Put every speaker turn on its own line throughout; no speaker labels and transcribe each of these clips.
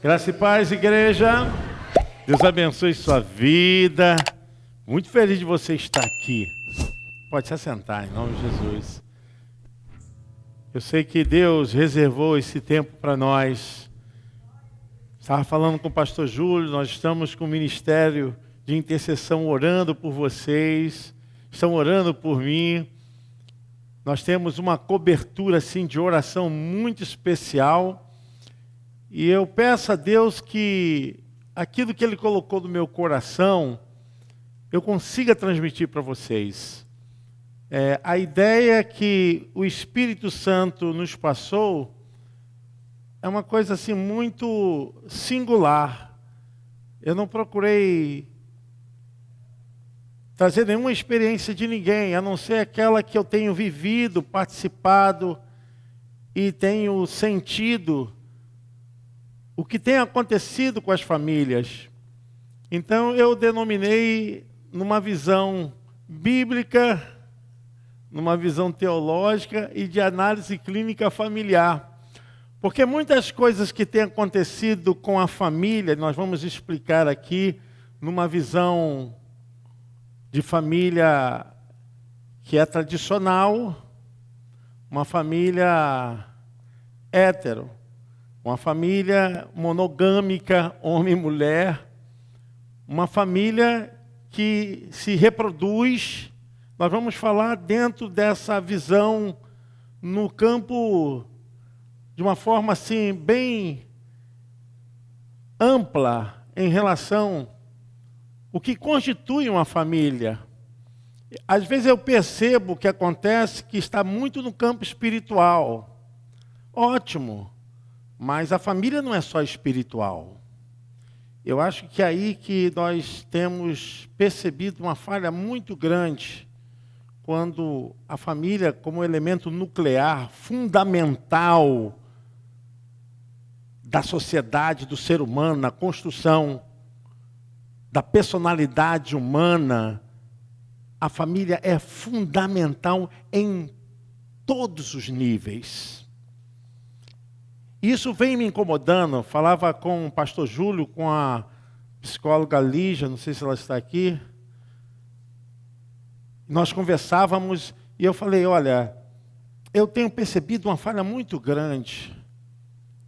Graça e paz, igreja. Deus abençoe sua vida. Muito feliz de você estar aqui. Pode se assentar, em nome de Jesus. Eu sei que Deus reservou esse tempo para nós. Estava falando com o pastor Júlio, nós estamos com o ministério de intercessão orando por vocês. Estão orando por mim. Nós temos uma cobertura assim, de oração muito especial. E eu peço a Deus que aquilo que Ele colocou no meu coração, eu consiga transmitir para vocês. A ideia que o Espírito Santo nos passou é uma coisa assim muito singular. Eu não procurei trazer nenhuma experiência de ninguém, a não ser aquela que eu tenho vivido, participado e tenho sentido o que tem acontecido com as famílias. Então eu denominei numa visão bíblica, numa visão teológica e de análise clínica familiar. Porque muitas coisas que têm acontecido com a família, nós vamos explicar aqui numa visão de família que é tradicional, uma família hétero, uma família monogâmica, homem e mulher, uma família que se reproduz. Nós vamos falar dentro dessa visão no campo de uma forma assim bem ampla em relação ao que constitui uma família. Às vezes eu percebo que acontece que está muito no campo espiritual. Ótimo. Mas a família não é só espiritual. Eu acho que é aí que nós temos percebido uma falha muito grande, quando a família, como elemento nuclear, fundamental da sociedade, do ser humano, na construção da personalidade humana, a família é fundamental em todos os níveis. Isso vem me incomodando. Falava com o pastor Júlio, com a psicóloga Lígia, não sei se ela está aqui. Nós conversávamos e eu falei, olha, eu tenho percebido uma falha muito grande.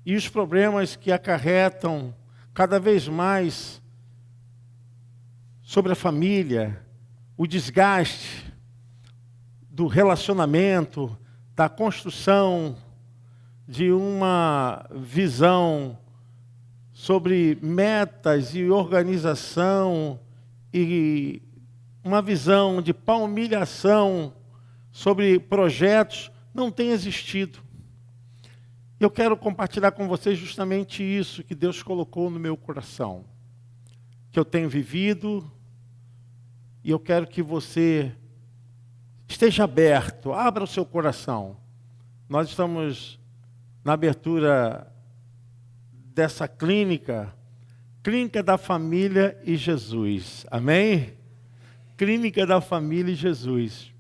E os problemas que acarretam cada vez mais sobre a família, o desgaste do relacionamento, da construção de uma visão sobre metas e organização e uma visão de palmilhação sobre projetos não tem existido. Eu quero compartilhar com vocês justamente isso que Deus colocou no meu coração, que eu tenho vivido, e eu quero que você esteja aberto, abra o seu coração. Nós estamos na abertura dessa clínica da família e Jesus. Amém? Clínica da família e Jesus.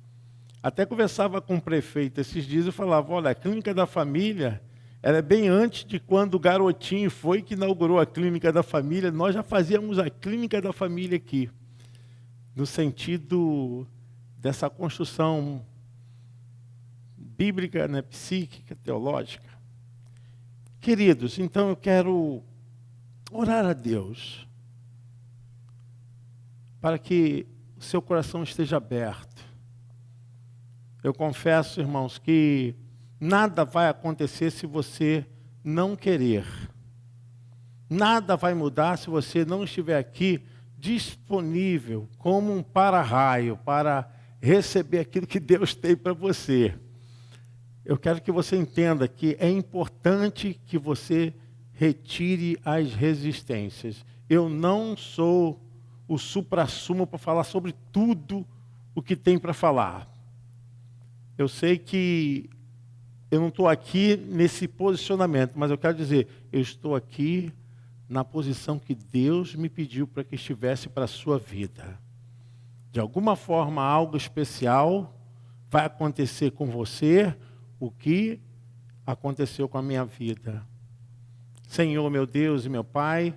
Até conversava com o prefeito esses dias e falava, olha, a clínica da família, ela é bem antes de quando o Garotinho foi que inaugurou a clínica da família. Nós já fazíamos a clínica da família aqui, no sentido dessa construção bíblica, né, psíquica, teológica. Queridos, então eu quero orar a Deus para que o seu coração esteja aberto. Eu confesso, irmãos, que nada vai acontecer se você não querer. Nada vai mudar se você não estiver aqui disponível como um para-raio para receber aquilo que Deus tem para você. Eu quero que você entenda que é importante que você retire as resistências. Eu não sou o suprassumo para falar sobre tudo o que tem para falar. Eu sei que eu não estou aqui nesse posicionamento, mas eu quero dizer, eu estou aqui na posição que Deus me pediu para que estivesse para a sua vida. De alguma forma, algo especial vai acontecer com você, o que aconteceu com a minha vida. Senhor, meu Deus e meu Pai,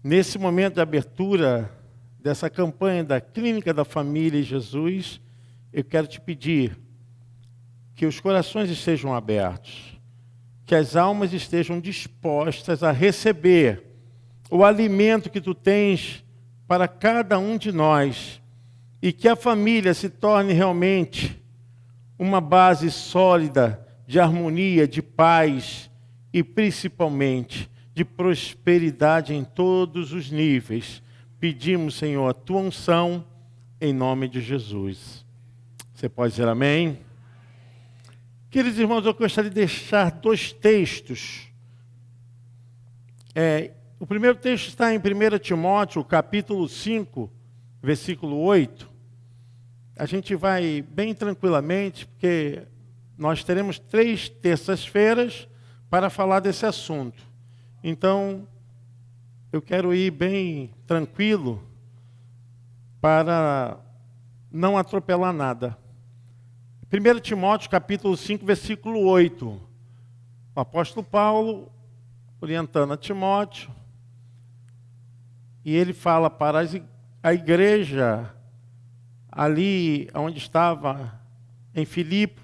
nesse momento de abertura dessa campanha da Clínica da Família Jesus, eu quero te pedir que os corações estejam abertos, que as almas estejam dispostas a receber o alimento que tu tens para cada um de nós e que a família se torne realmente uma base sólida de harmonia, de paz e principalmente de prosperidade em todos os níveis. Pedimos, Senhor, a tua unção em nome de Jesus. Você pode dizer amém? Queridos irmãos, eu gostaria de deixar 2 textos. O primeiro texto está em 1 Timóteo, capítulo 5, versículo 8. A gente vai bem tranquilamente, porque nós teremos 3 terças-feiras para falar desse assunto. Então, eu quero ir bem tranquilo para não atropelar nada. 1 Timóteo, capítulo 5, versículo 8. O apóstolo Paulo, orientando a Timóteo, e ele fala para a igreja ali onde estava em Filipe,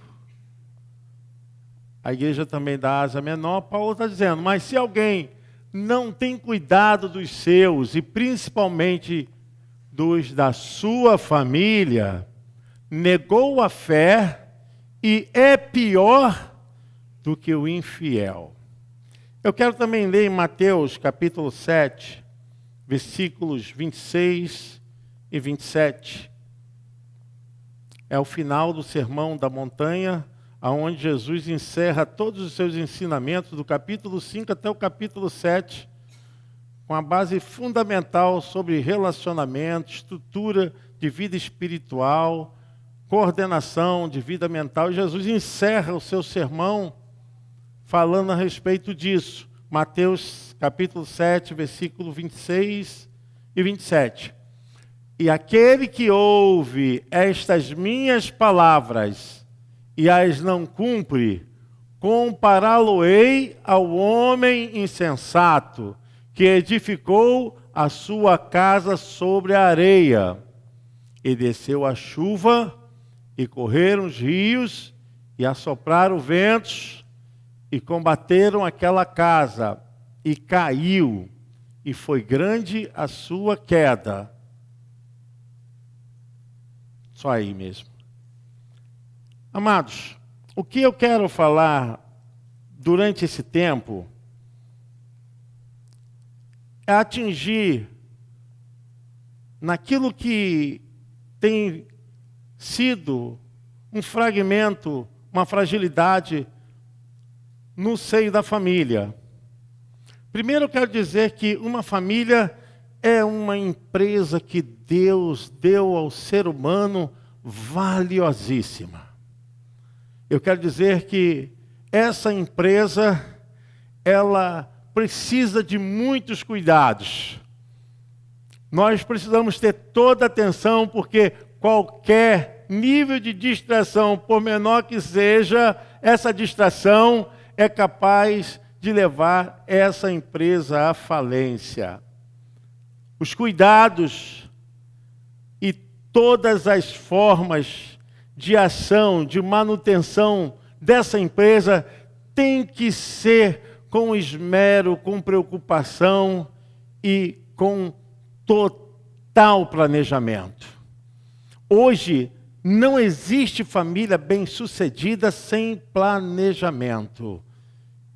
a igreja também da Ásia Menor. Paulo está dizendo, mas se alguém não tem cuidado dos seus, e principalmente dos da sua família, negou a fé e é pior do que o infiel. Eu quero também ler em Mateus capítulo 7, versículos 26 e 27. É o final do Sermão da Montanha, onde Jesus encerra todos os seus ensinamentos, do capítulo 5 até o capítulo 7, com a base fundamental sobre relacionamento, estrutura de vida espiritual, coordenação de vida mental. E Jesus encerra o seu sermão falando a respeito disso. Mateus capítulo 7, versículo 26 e 27. E aquele que ouve estas minhas palavras e as não cumpre, compará-lo-ei ao homem insensato, que edificou a sua casa sobre a areia. E desceu a chuva, e correram os rios, e assopraram ventos, e combateram aquela casa, e caiu, e foi grande a sua queda. Só aí mesmo. Amados, o que eu quero falar durante esse tempo é atingir naquilo que tem sido um fragmento, uma fragilidade no seio da família. Primeiro eu quero dizer que uma família é uma empresa que Deus deu ao ser humano valiosíssima. Eu quero dizer que essa empresa, ela precisa de muitos cuidados. Nós precisamos ter toda a atenção, porque qualquer nível de distração, por menor que seja, essa distração é capaz de levar essa empresa à falência. Os cuidados e todas as formas de ação, de manutenção dessa empresa tem que ser com esmero, com preocupação e com total planejamento. Hoje não existe família bem-sucedida sem planejamento.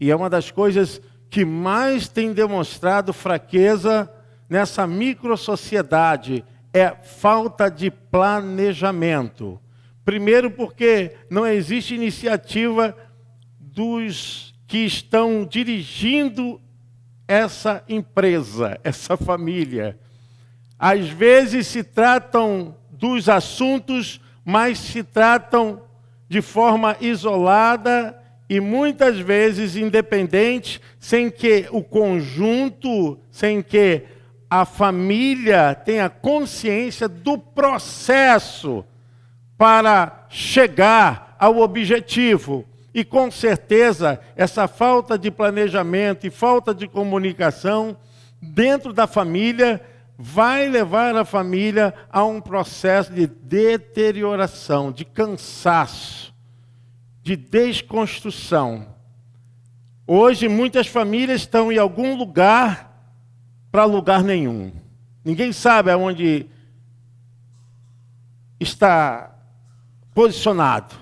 E é uma das coisas que mais tem demonstrado fraqueza nessa microsociedade, é falta de planejamento. Primeiro porque não existe iniciativa dos que estão dirigindo essa empresa, essa família. Às vezes se tratam dos assuntos, mas se tratam de forma isolada e muitas vezes independente, sem que o conjunto, sem que a família tenha consciência do processo para chegar ao objetivo. E com certeza, essa falta de planejamento e falta de comunicação dentro da família vai levar a família a um processo de deterioração, de cansaço, de desconstrução. Hoje, muitas famílias estão em algum lugar para lugar nenhum. Ninguém sabe aonde está posicionado.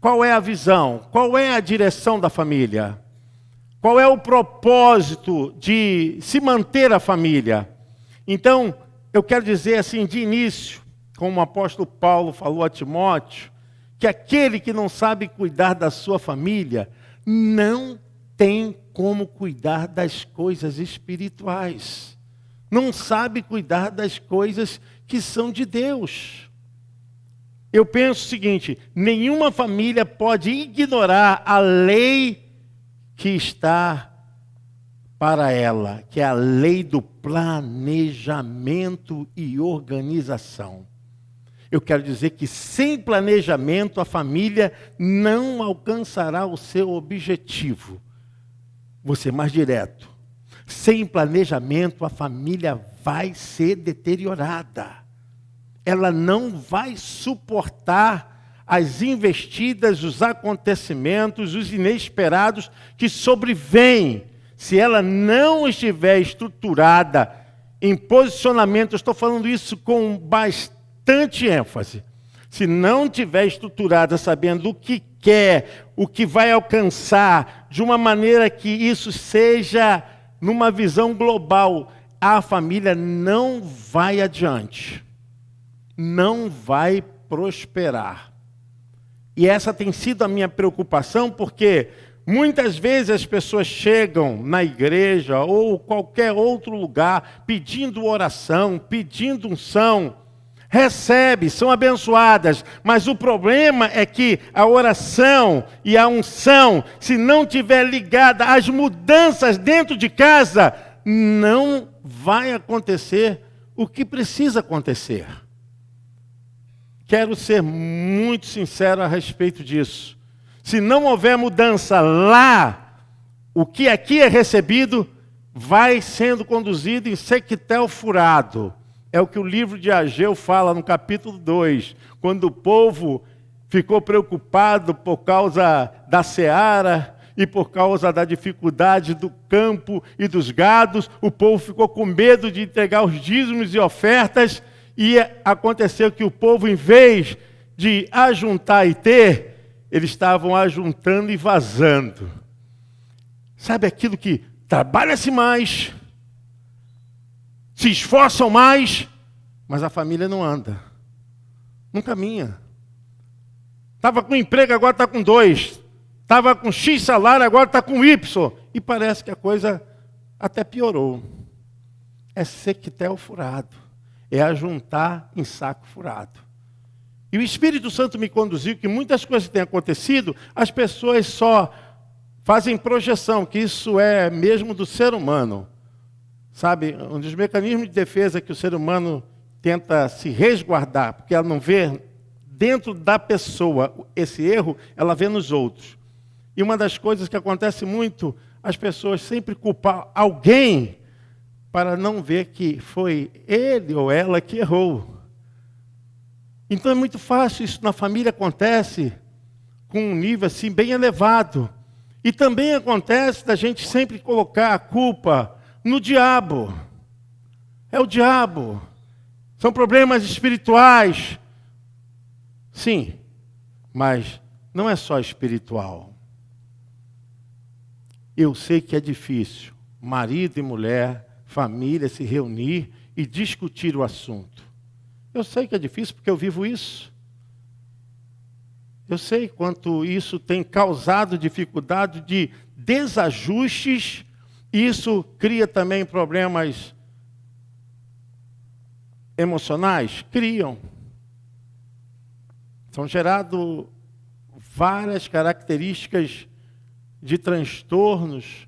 Qual é a visão? Qual é a direção da família? Qual é o propósito de se manter a família? Então, eu quero dizer assim, de início, como o apóstolo Paulo falou a Timóteo, que aquele que não sabe cuidar da sua família, não tem como cuidar das coisas espirituais. Não sabe cuidar das coisas que são de Deus. Eu penso o seguinte, nenhuma família pode ignorar a lei que está para ela, que é a lei do planejamento e organização. Eu quero dizer que sem planejamento a família não alcançará o seu objetivo. Vou ser mais direto. Sem planejamento a família vai ser deteriorada. Ela não vai suportar as investidas, os acontecimentos, os inesperados que sobrevêm. Se ela não estiver estruturada em posicionamento, eu estou falando isso com bastante ênfase. Se não estiver estruturada, sabendo o que quer, o que vai alcançar, de uma maneira que isso seja numa visão global, a família não vai adiante. Não vai prosperar. E essa tem sido a minha preocupação, porque muitas vezes as pessoas chegam na igreja ou qualquer outro lugar pedindo oração, pedindo unção, recebem, são abençoadas, mas o problema é que a oração e a unção, se não estiver ligada às mudanças dentro de casa, não vai acontecer o que precisa acontecer. Quero ser muito sincero a respeito disso. Se não houver mudança lá, o que aqui é recebido vai sendo conduzido em sequetel furado. É o que o livro de Ageu fala no capítulo 2, quando o povo ficou preocupado por causa da seara e por causa da dificuldade do campo e dos gados, o povo ficou com medo de entregar os dízimos e ofertas, e aconteceu que o povo, em vez de ajuntar e ter, eles estavam ajuntando e vazando. Sabe aquilo que trabalha-se mais, se esforçam mais, mas a família não anda, não caminha. Estava com emprego, agora está com 2. Estava com X salário, agora está com Y. E parece que a coisa até piorou. É sequetel furado. É ajuntar em saco furado. E o Espírito Santo me conduziu que muitas coisas têm acontecido, as pessoas só fazem projeção, que isso é mesmo do ser humano. Sabe, um dos mecanismos de defesa que o ser humano tenta se resguardar, porque ela não vê dentro da pessoa esse erro, ela vê nos outros. E uma das coisas que acontece muito, as pessoas sempre culpam alguém para não ver que foi ele ou ela que errou. Então é muito fácil, isso na família acontece com um nível assim bem elevado. E também acontece da gente sempre colocar a culpa no diabo. É o diabo. São problemas espirituais. Sim, mas não é só espiritual. Eu sei que é difícil, marido e mulher, família, se reunir e discutir o assunto. Eu sei que é difícil porque eu vivo isso. Eu sei quanto isso tem causado dificuldade de desajustes. Isso cria também problemas emocionais? Criam. São geradas várias características de transtornos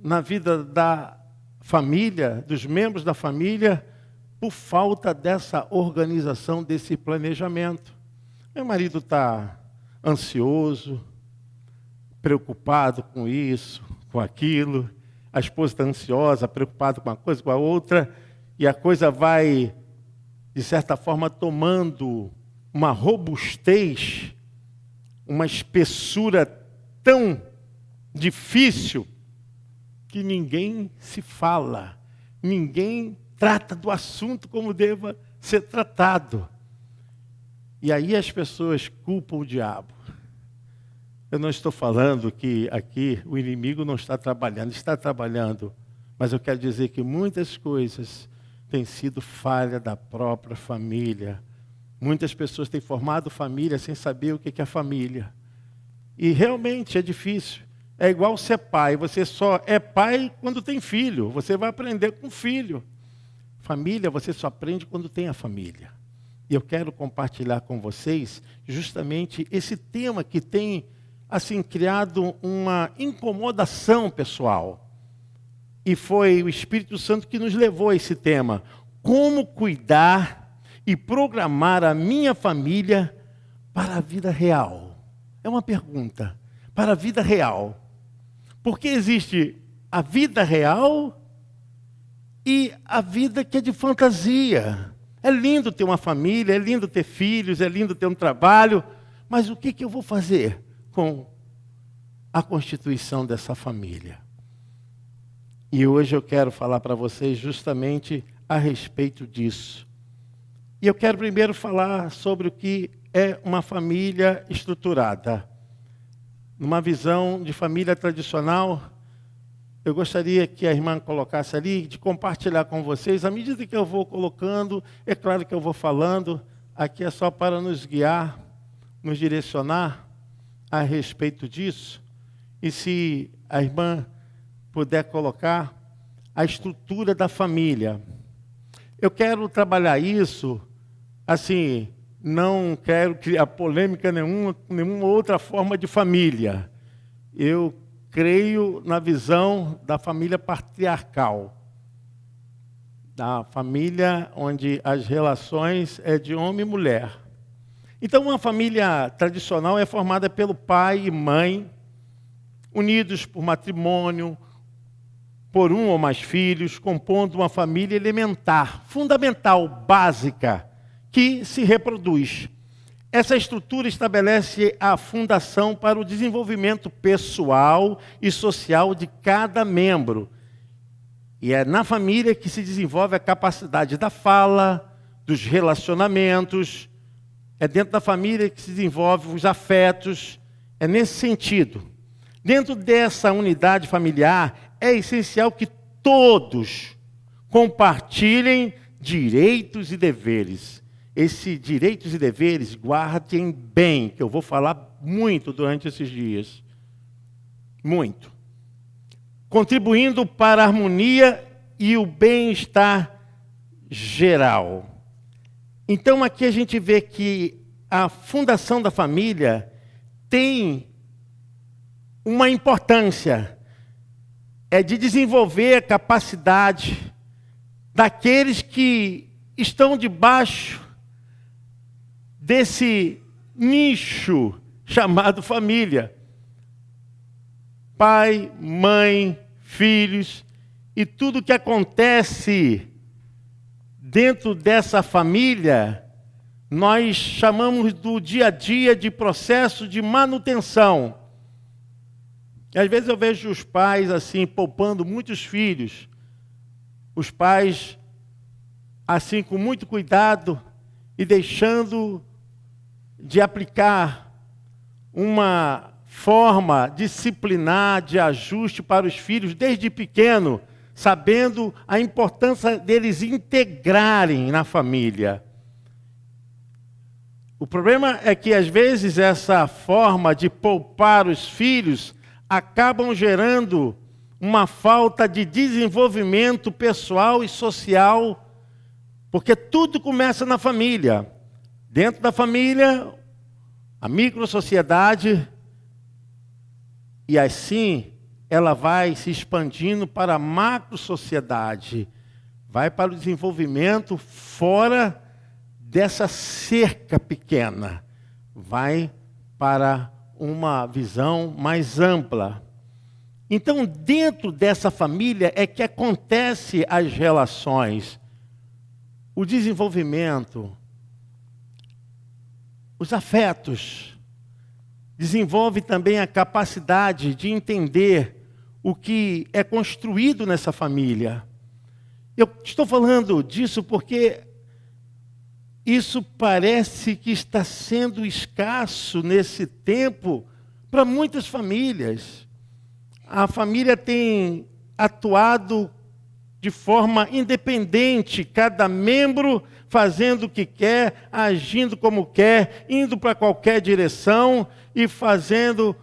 na vida da família, dos membros da família, por falta dessa organização, desse planejamento. Meu marido está ansioso, preocupado com isso, com aquilo. A esposa está ansiosa, preocupada com uma coisa, com a outra, e a coisa vai, de certa forma, tomando uma robustez, uma espessura tão difícil que ninguém se fala, ninguém trata do assunto como deva ser tratado. E aí as pessoas culpam o diabo. Eu não estou falando que aqui o inimigo não está trabalhando, está trabalhando, mas eu quero dizer que muitas coisas têm sido falha da própria família. Muitas pessoas têm formado família sem saber o que é família. E realmente é difícil. É igual ser pai. Você só é pai quando tem filho. Você vai aprender com filho. Família, você só aprende quando tem a família. E eu quero compartilhar com vocês justamente esse tema que tem, assim, criado uma incomodação pessoal. E foi o Espírito Santo que nos levou a esse tema. Como cuidar e programar a minha família para a vida real? É uma pergunta. Para a vida real. Porque existe a vida real e a vida que é de fantasia. É lindo ter uma família, é lindo ter filhos, é lindo ter um trabalho, mas o que eu vou fazer com a constituição dessa família? E hoje eu quero falar para vocês justamente a respeito disso. E eu quero primeiro falar sobre o que é uma família estruturada. Numa visão de família tradicional, eu gostaria que a irmã colocasse ali, de compartilhar com vocês, à medida que eu vou colocando, é claro que eu vou falando, aqui é só para nos guiar, nos direcionar a respeito disso. E se a irmã puder colocar a estrutura da família. Eu quero trabalhar isso, assim, não quero criar polêmica nenhuma outra forma de família. Eu creio na visão da família patriarcal. Da família onde as relações é de homem e mulher. Então, uma família tradicional é formada pelo pai e mãe, unidos por matrimônio, por um ou mais filhos, compondo uma família elementar, fundamental, básica, que se reproduz. Essa estrutura estabelece a fundação para o desenvolvimento pessoal e social de cada membro. E é na família que se desenvolve a capacidade da fala, dos relacionamentos. É dentro da família que se desenvolvem os afetos. É nesse sentido. Dentro dessa unidade familiar, é essencial que todos compartilhem direitos e deveres. Esses direitos e deveres, guardem bem, que eu vou falar muito durante esses dias. Muito. Contribuindo para a harmonia e o bem-estar geral. Então, aqui a gente vê que a fundação da família tem uma importância. É de desenvolver a capacidade daqueles que estão debaixo desse nicho chamado família. Pai, mãe, filhos, e tudo que acontece dentro dessa família, nós chamamos do dia a dia de processo de manutenção. E às vezes eu vejo os pais assim, poupando muitos filhos. Os pais, assim, com muito cuidado e deixando de aplicar uma forma disciplinar, de ajuste para os filhos desde pequeno, sabendo a importância deles integrarem na família. O problema é que, às vezes, essa forma de poupar os filhos acabam gerando uma falta de desenvolvimento pessoal e social, porque tudo começa na família. Dentro da família, a microsociedade, e assim ela vai se expandindo para a macrosociedade, vai para o desenvolvimento fora dessa cerca pequena, vai para uma visão mais ampla. Então, dentro dessa família é que acontecem as relações, o desenvolvimento, os afetos. Desenvolve também a capacidade de entender o que é construído nessa família. Eu estou falando disso porque isso parece que está sendo escasso nesse tempo para muitas famílias. A família tem atuado de forma independente, cada membro fazendo o que quer, agindo como quer, indo para qualquer direção e fazendo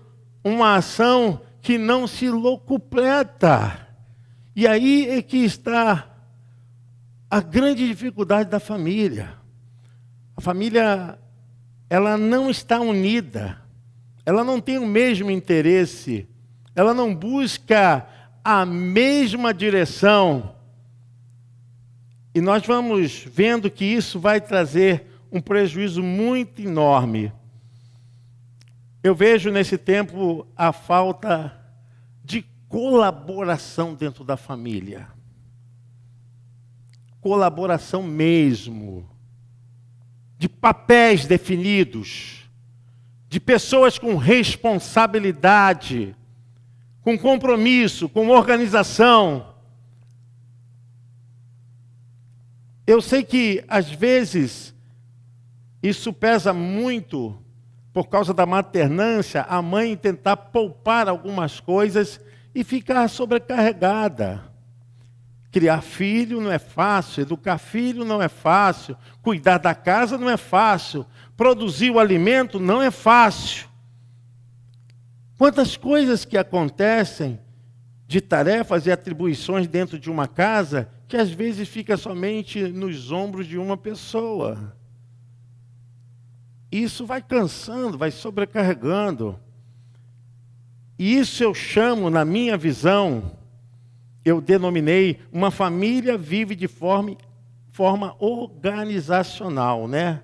uma ação que não se locupleta. E aí é que está a grande dificuldade da família. A família, ela não está unida, ela não tem o mesmo interesse, ela não busca a mesma direção. E nós vamos vendo que isso vai trazer um prejuízo muito enorme. Eu vejo nesse tempo a falta de colaboração dentro da família. Colaboração mesmo. De papéis definidos. De pessoas com responsabilidade, com compromisso, com organização. Eu sei que, às vezes, isso pesa muito por causa da maternância, a mãe tentar poupar algumas coisas e ficar sobrecarregada. Criar filho não é fácil, educar filho não é fácil, cuidar da casa não é fácil, produzir o alimento não é fácil. Quantas coisas que acontecem de tarefas e atribuições dentro de uma casa que às vezes fica somente nos ombros de uma pessoa. Isso vai cansando, vai sobrecarregando. E isso eu chamo, na minha visão, eu denominei, uma família vive de forma organizacional, né?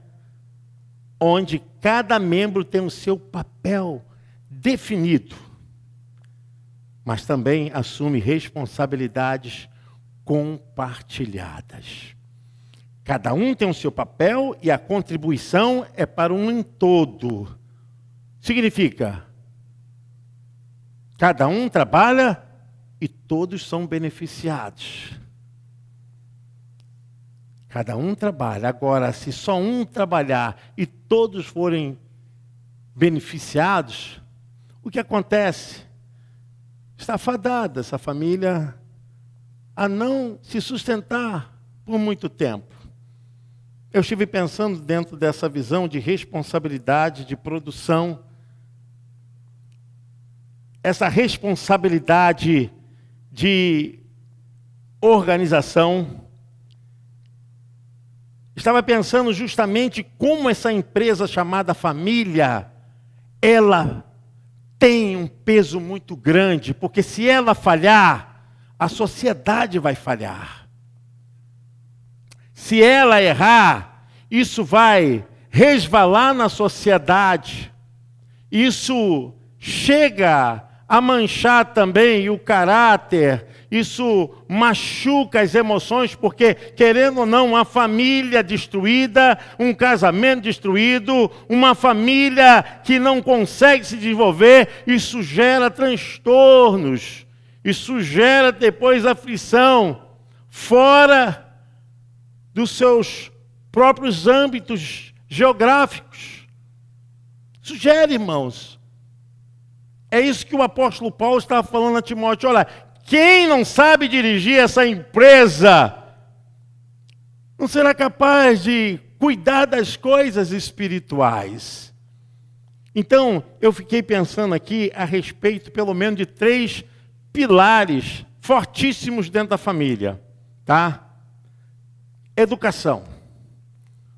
Onde cada membro tem o seu papel definido, mas também assume responsabilidades compartilhadas. Cada um tem o seu papel e a contribuição é para um todo. Significa, cada um trabalha e todos são beneficiados. Cada um trabalha. Agora, se só um trabalhar e todos forem beneficiados, o que acontece? Está fadada essa família a não se sustentar por muito tempo. Eu estive pensando dentro dessa visão de responsabilidade, de produção, essa responsabilidade de organização. Estava pensando justamente como essa empresa chamada família, ela tem um peso muito grande, porque se ela falhar, a sociedade vai falhar. Se ela errar, isso vai resvalar na sociedade. Isso chega a manchar também o caráter. Isso machuca as emoções, porque, querendo ou não, uma família destruída, um casamento destruído, uma família que não consegue se desenvolver, isso gera transtornos. Isso gera depois aflição, fora dos seus próprios âmbitos geográficos. Isso gera, irmãos. É isso que o apóstolo Paulo estava falando a Timóteo. Olha, quem não sabe dirigir essa empresa, não será capaz de cuidar das coisas espirituais. Então, eu fiquei pensando aqui a respeito, pelo menos, de 3 pilares fortíssimos dentro da família, tá? Educação.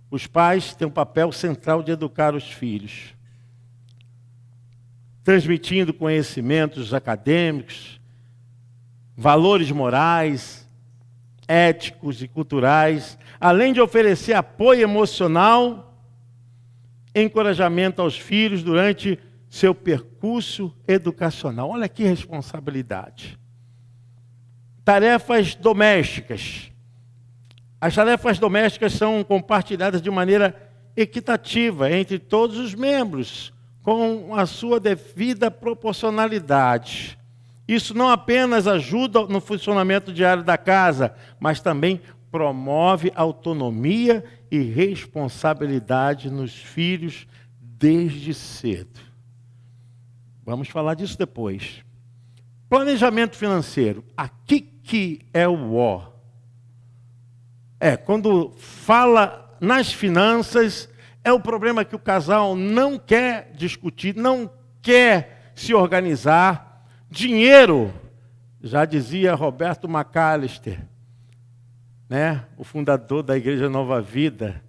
Os pais têm um papel central de educar os filhos, transmitindo conhecimentos acadêmicos, valores morais, éticos e culturais, além de oferecer apoio emocional, encorajamento aos filhos durante seu percurso educacional. Olha que responsabilidade. Tarefas domésticas. As tarefas domésticas são compartilhadas de maneira equitativa entre todos os membros, com a sua devida proporcionalidade. Isso não apenas ajuda no funcionamento diário da casa, mas também promove autonomia e responsabilidade nos filhos desde cedo. Vamos falar disso depois. Planejamento financeiro. Aqui que é o ó. Quando fala nas finanças, é o problema que o casal não quer discutir, não quer se organizar. Dinheiro, já dizia Roberto McAllister, né, o fundador da Igreja Nova Vida,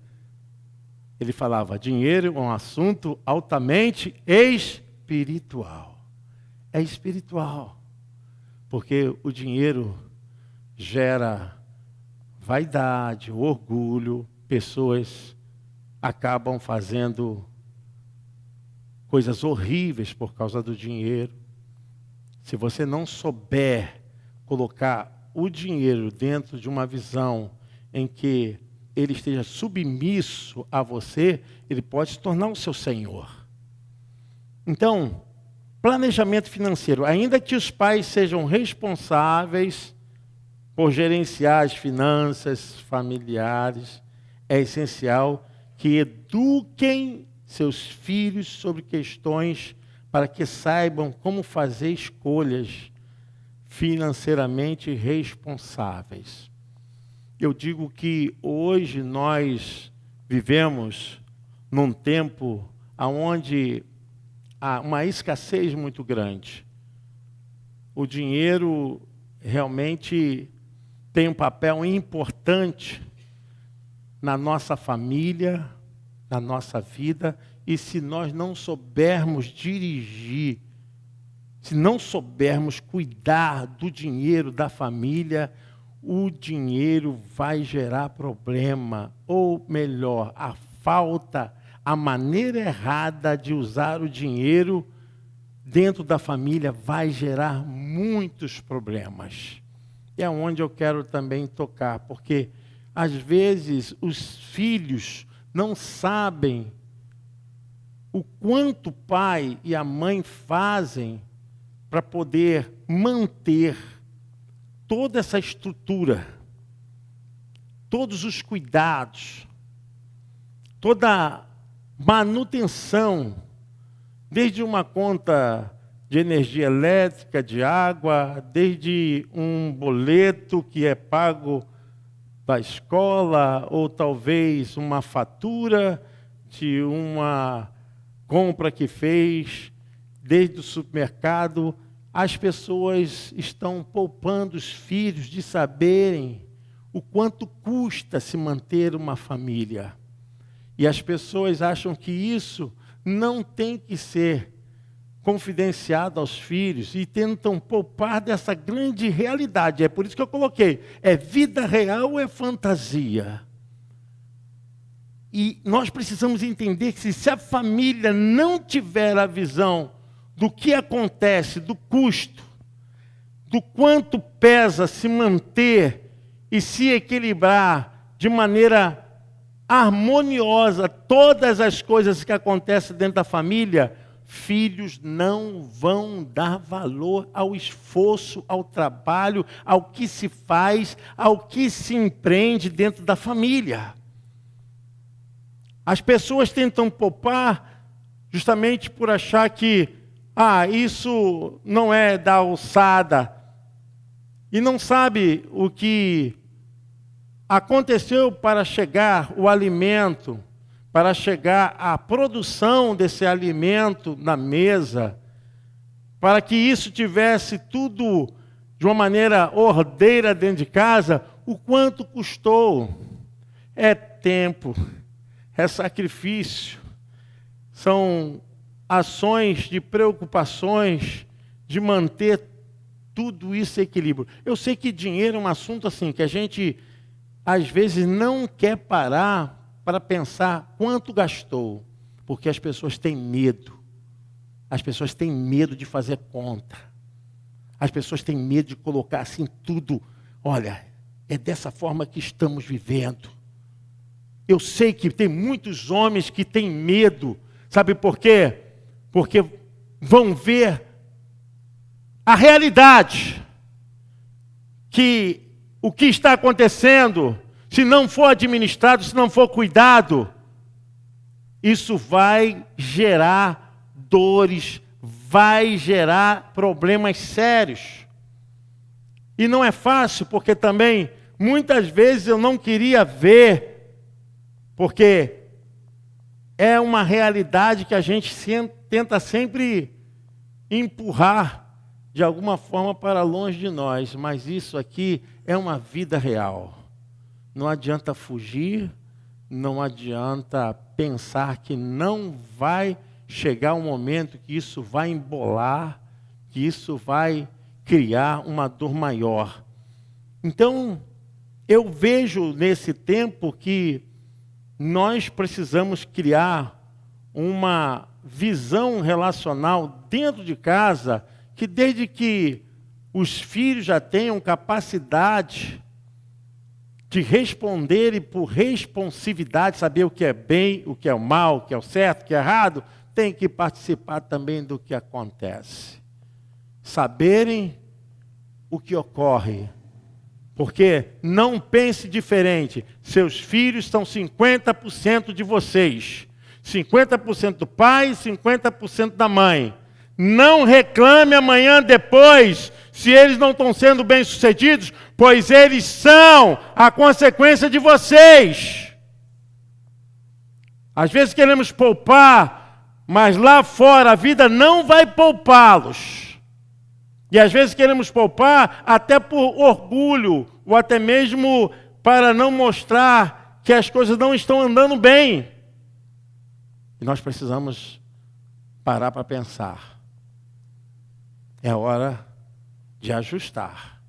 ele falava, dinheiro é um assunto altamente espiritual. É espiritual, porque o dinheiro gera vaidade, orgulho, pessoas acabam fazendo coisas horríveis por causa do dinheiro. Se você não souber colocar o dinheiro dentro de uma visão em que ele esteja submisso a você, ele pode se tornar o seu senhor. Então, planejamento financeiro. Ainda que os pais sejam responsáveis por gerenciar as finanças familiares, é essencial que eduquem seus filhos sobre questões para que saibam como fazer escolhas financeiramente responsáveis. Eu digo que hoje nós vivemos num tempo onde há uma escassez muito grande. O dinheiro realmente tem um papel importante na nossa família, na nossa vida, e se nós não soubermos dirigir, se não soubermos cuidar do dinheiro da família, o dinheiro vai gerar problema, ou melhor, a maneira errada de usar o dinheiro dentro da família vai gerar muitos problemas. É onde eu quero também tocar, porque às vezes os filhos não sabem o quanto o pai e a mãe fazem para poder manter toda essa estrutura, todos os cuidados, toda a manutenção, desde uma conta de energia elétrica, de água, desde um boleto que é pago da escola, ou talvez uma fatura de uma compra que fez, desde o supermercado. As pessoas estão poupando os filhos de saberem o quanto custa se manter uma família. E as pessoas acham que isso não tem que ser confidenciado aos filhos e tentam poupar dessa grande realidade. É por isso que eu coloquei, é vida real ou é fantasia? E nós precisamos entender que se a família não tiver a visão do que acontece, do custo, do quanto pesa se manter e se equilibrar de maneira harmoniosa todas as coisas que acontecem dentro da família, filhos não vão dar valor ao esforço, ao trabalho, ao que se faz, ao que se empreende dentro da família. As pessoas tentam poupar justamente por achar que isso não é da alçada. E não sabe o que aconteceu para chegar o alimento, para chegar a produção desse alimento na mesa, para que isso tivesse tudo de uma maneira ordeira dentro de casa, o quanto custou. É tempo, é sacrifício, são ações de preocupações de manter tudo isso em equilíbrio. Eu sei que dinheiro é um assunto assim, que a gente às vezes não quer parar para pensar quanto gastou. Porque as pessoas têm medo. As pessoas têm medo de fazer conta. As pessoas têm medo de colocar assim tudo. Olha, é dessa forma que estamos vivendo. Eu sei que tem muitos homens que têm medo. Sabe por quê? Porque vão ver a realidade. Que o que está acontecendo, se não for administrado, se não for cuidado, isso vai gerar dores, vai gerar problemas sérios. E não é fácil, porque também, muitas vezes eu não queria ver, porque é uma realidade que a gente tenta sempre empurrar de alguma forma para longe de nós, mas isso aqui é uma vida real. Não adianta fugir, não adianta pensar que não vai chegar um momento que isso vai embolar, que isso vai criar uma dor maior. Então, eu vejo nesse tempo que nós precisamos criar uma visão relacional dentro de casa, que desde que os filhos já tenham capacidade de responderem por responsividade, saber o que é bem, o que é o mal, o que é o certo, o que é errado, tem que participar também do que acontece. Saberem o que ocorre. Porque não pense diferente. Seus filhos são 50% de vocês. 50% do pai, 50% da mãe. Não reclame amanhã depois se eles não estão sendo bem-sucedidos, pois eles são a consequência de vocês. Às vezes queremos poupar, mas lá fora a vida não vai poupá-los. E às vezes queremos poupar até por orgulho, ou até mesmo para não mostrar que as coisas não estão andando bem. E nós precisamos parar para pensar. É hora de ajustar.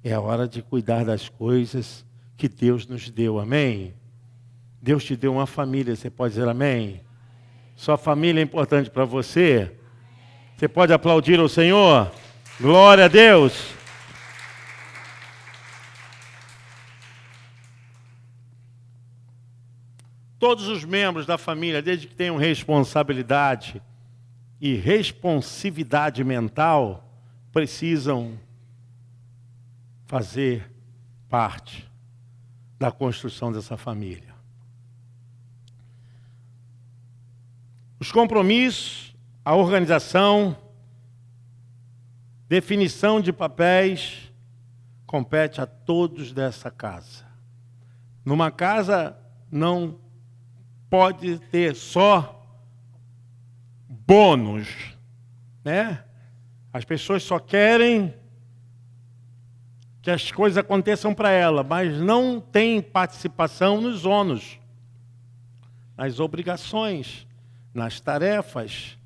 É hora de cuidar das coisas que Deus nos deu. Amém? Deus te deu uma família, você pode dizer amém? Sua família é importante para você? Você pode aplaudir ao Senhor? Glória a Deus! Todos os membros da família, desde que tenham responsabilidade e responsividade mental, precisam fazer parte da construção dessa família. Os compromissos, a organização, definição de papéis, compete a todos dessa casa. Numa casa não pode ter só bônus, né? As pessoas só querem que as coisas aconteçam para ela, mas não tem participação nos ônus, nas obrigações, nas tarefas.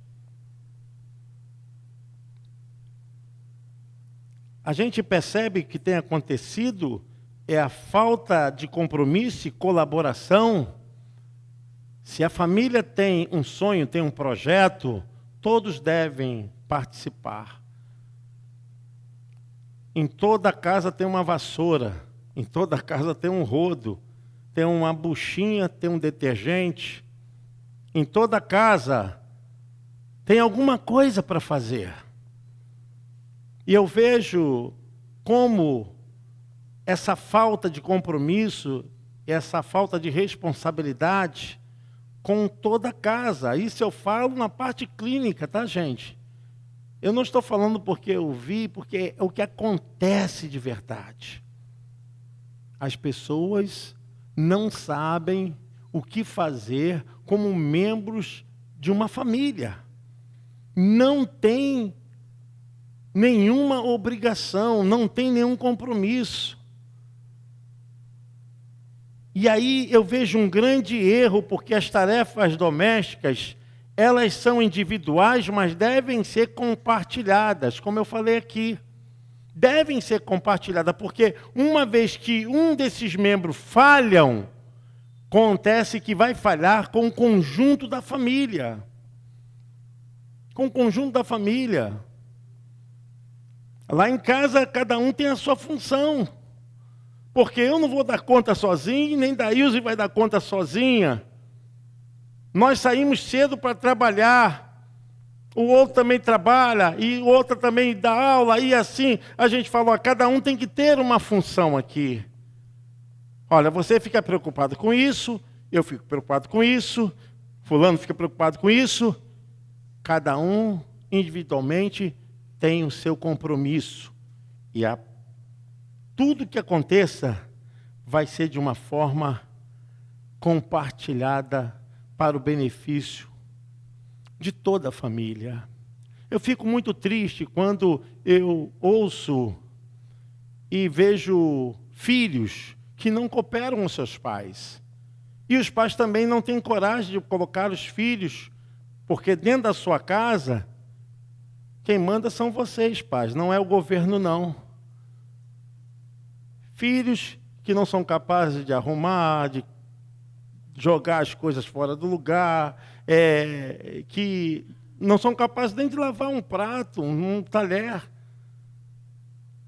A gente percebe que tem acontecido é a falta de compromisso e colaboração. Se a família tem um sonho, tem um projeto, todos devem participar. Em toda casa tem uma vassoura, em toda casa tem um rodo, tem uma buchinha, tem um detergente. Em toda casa tem alguma coisa para fazer. E eu vejo como essa falta de compromisso, essa falta de responsabilidade com toda a casa. Isso eu falo na parte clínica, tá, gente? Eu não estou falando porque eu vi, porque é o que acontece de verdade. As pessoas não sabem o que fazer como membros de uma família. Não tem nenhuma obrigação, não tem nenhum compromisso. E aí eu vejo um grande erro, porque as tarefas domésticas, elas são individuais, mas devem ser compartilhadas, como eu falei aqui. Devem ser compartilhadas, porque uma vez que um desses membros falham, acontece que vai falhar com o conjunto da família. Com o conjunto da família. Lá em casa, cada um tem a sua função. Porque eu não vou dar conta sozinho, nem Daílze vai dar conta sozinha. Nós saímos cedo para trabalhar. O outro também trabalha, e o outro também dá aula, e assim a gente falou, cada um tem que ter uma função aqui. Olha, você fica preocupado com isso, eu fico preocupado com isso, fulano fica preocupado com isso. Cada um, individualmente, tem o seu compromisso. E tudo que aconteça vai ser de uma forma compartilhada para o benefício de toda a família. Eu fico muito triste quando eu ouço e vejo filhos que não cooperam com seus pais. E os pais também não têm coragem de colocar os filhos, porque dentro da sua casa, quem manda são vocês, pais, não é o governo, não. Filhos que não são capazes de arrumar, de jogar as coisas fora do lugar, que não são capazes nem de lavar um prato, um talher.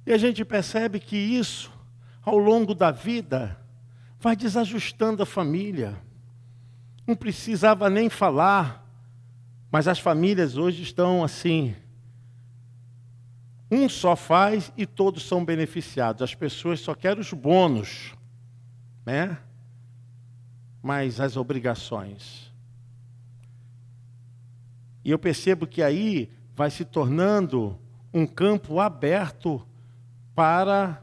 E a gente percebe que isso, ao longo da vida, vai desajustando a família. Não precisava nem falar, mas as famílias hoje estão assim. Um só faz e todos são beneficiados. As pessoas só querem os bônus, né? Mas as obrigações. E eu percebo que aí vai se tornando um campo aberto para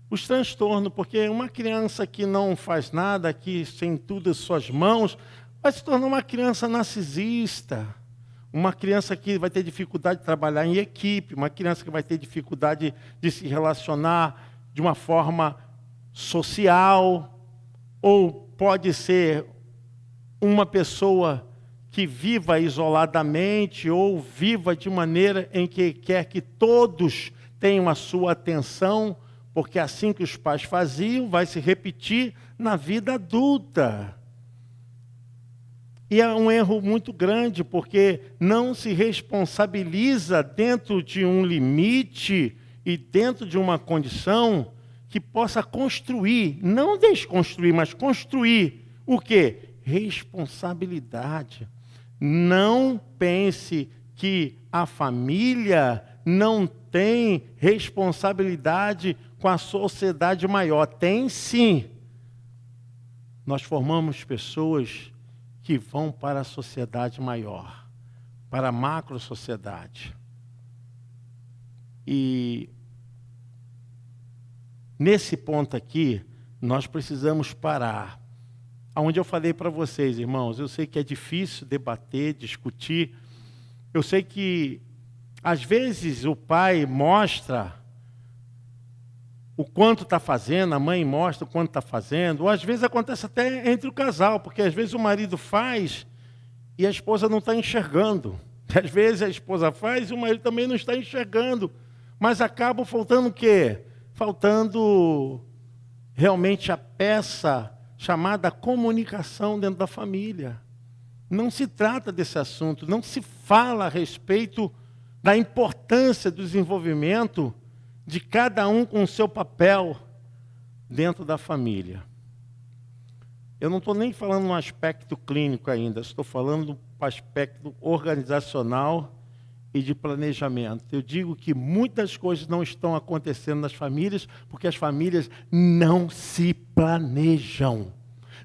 os transtornos, porque uma criança que não faz nada, que tem tudo em suas mãos, vai se tornar uma criança narcisista, uma criança que vai ter dificuldade de trabalhar em equipe, uma criança que vai ter dificuldade de se relacionar de uma forma social, ou pode ser uma pessoa que viva isoladamente ou viva de maneira em que quer que todos tenham a sua atenção, porque assim que os pais faziam, vai se repetir na vida adulta. E é um erro muito grande, porque não se responsabiliza dentro de um limite e dentro de uma condição que possa construir, não desconstruir, mas construir o quê? Responsabilidade. Não pense que a família não tem responsabilidade com a sociedade maior. Tem sim. Nós formamos pessoas que vão para a sociedade maior, para a macro-sociedade. E nesse ponto aqui, nós precisamos parar. Onde eu falei para vocês, irmãos, eu sei que é difícil debater, discutir. Eu sei que, às vezes, o pai mostra o quanto está fazendo, a mãe mostra o quanto está fazendo, ou às vezes acontece até entre o casal, porque às vezes o marido faz e a esposa não está enxergando. Às vezes a esposa faz e o marido também não está enxergando. Mas acaba faltando o quê? Faltando realmente a peça chamada comunicação dentro da família. Não se trata desse assunto, não se fala a respeito da importância do desenvolvimento de cada um com o seu papel dentro da família. Eu não estou nem falando no aspecto clínico ainda, estou falando do aspecto organizacional e de planejamento. Eu digo que muitas coisas não estão acontecendo nas famílias porque as famílias não se planejam.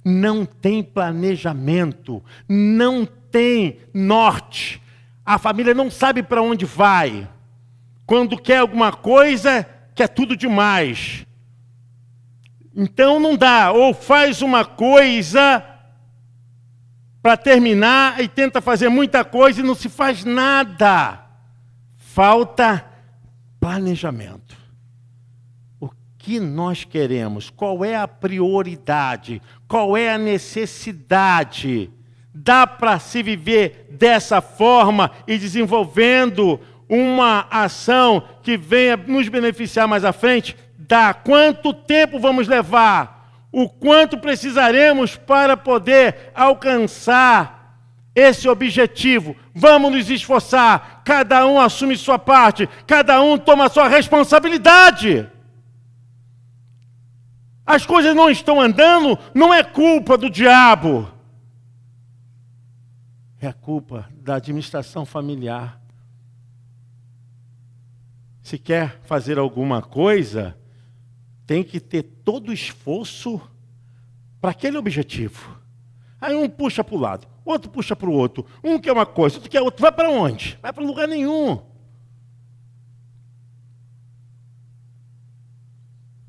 Não tem planejamento, não tem norte. A família não sabe para onde vai. Quando quer alguma coisa, quer tudo demais. Então não dá. Ou faz uma coisa para terminar e tenta fazer muita coisa e não se faz nada. Falta planejamento. O que nós queremos? Qual é a prioridade? Qual é a necessidade? Dá para se viver dessa forma e desenvolvendo uma ação que venha nos beneficiar mais à frente? Dá. Quanto tempo vamos levar? o quanto precisaremos para poder alcançar esse objetivo. Vamos nos esforçar, cada um assume sua parte, cada um toma sua responsabilidade. As coisas não estão andando, não é culpa do diabo. É a culpa da administração familiar. Se quer fazer alguma coisa, tem que ter todo o esforço para aquele objetivo. Aí um puxa para o lado, outro puxa para o outro. Um quer uma coisa, outro quer outra. Vai para onde? Vai para lugar nenhum.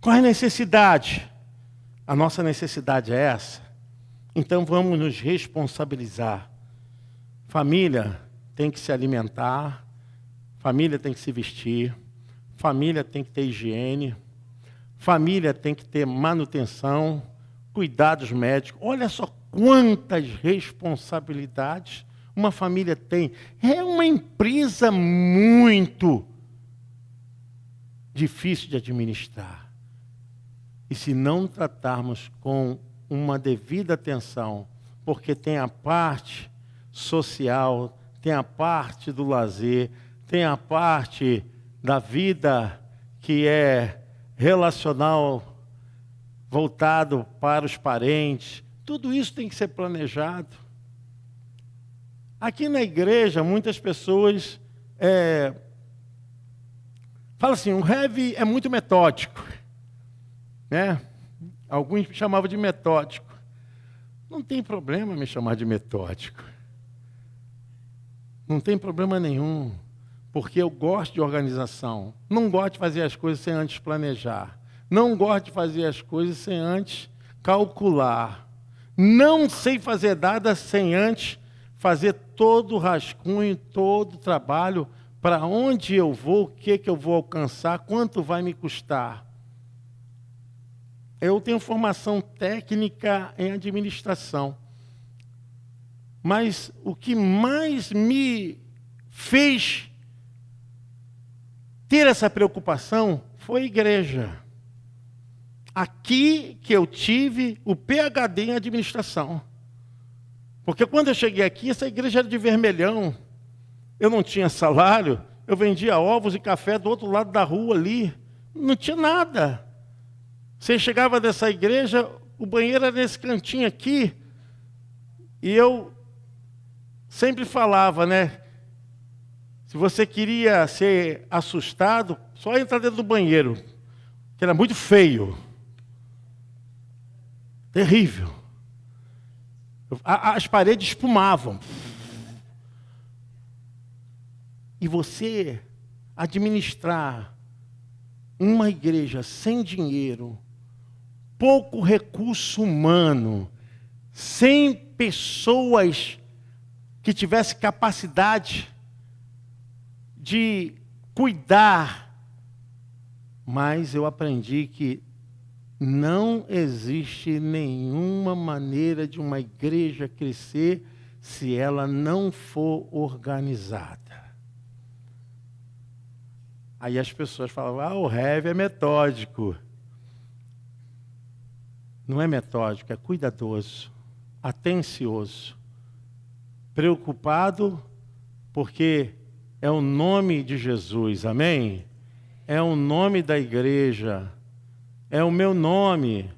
Qual é a necessidade? A nossa necessidade é essa. Então vamos nos responsabilizar. Família tem que se alimentar, família tem que se vestir, família tem que ter higiene, família tem que ter manutenção, cuidados médicos. Olha só quantas responsabilidades uma família tem. É uma empresa muito difícil de administrar. E se não tratarmos com uma devida atenção, porque tem a parte social, tem a parte do lazer, tem a parte da vida que é relacional, voltado para os parentes. Tudo isso tem que ser planejado. Aqui na igreja, muitas pessoas falam assim, o Rev é muito metódico, né? Alguns me chamavam de metódico. Não tem problema me chamar de metódico. Não tem problema nenhum, porque eu gosto de organização. Não gosto de fazer as coisas sem antes planejar. Não gosto de fazer as coisas sem antes calcular. Não sei fazer nada sem antes fazer todo o rascunho, todo o trabalho, para onde eu vou, o que eu vou alcançar, quanto vai me custar. Eu tenho formação técnica em administração. Mas o que mais me fez ter essa preocupação foi a igreja. Aqui que eu tive o PhD em administração. Porque quando eu cheguei aqui, essa igreja era de vermelhão. Eu não tinha salário, eu vendia ovos e café do outro lado da rua ali. Não tinha nada. Você chegava dessa igreja, o banheiro era nesse cantinho aqui. E eu sempre falava, né? Se você queria ser assustado, só entrar dentro do banheiro, que era muito feio. Terrível. As paredes espumavam. E você administrar uma igreja sem dinheiro, pouco recurso humano, sem pessoas que tivessem capacidade de cuidar. Mas eu aprendi que não existe nenhuma maneira de uma igreja crescer se ela não for organizada. Aí as pessoas falavam, o Rev é metódico. Não é metódico, é cuidadoso, atencioso, preocupado, porque é o nome de Jesus, amém? É o nome da igreja, é o meu nome.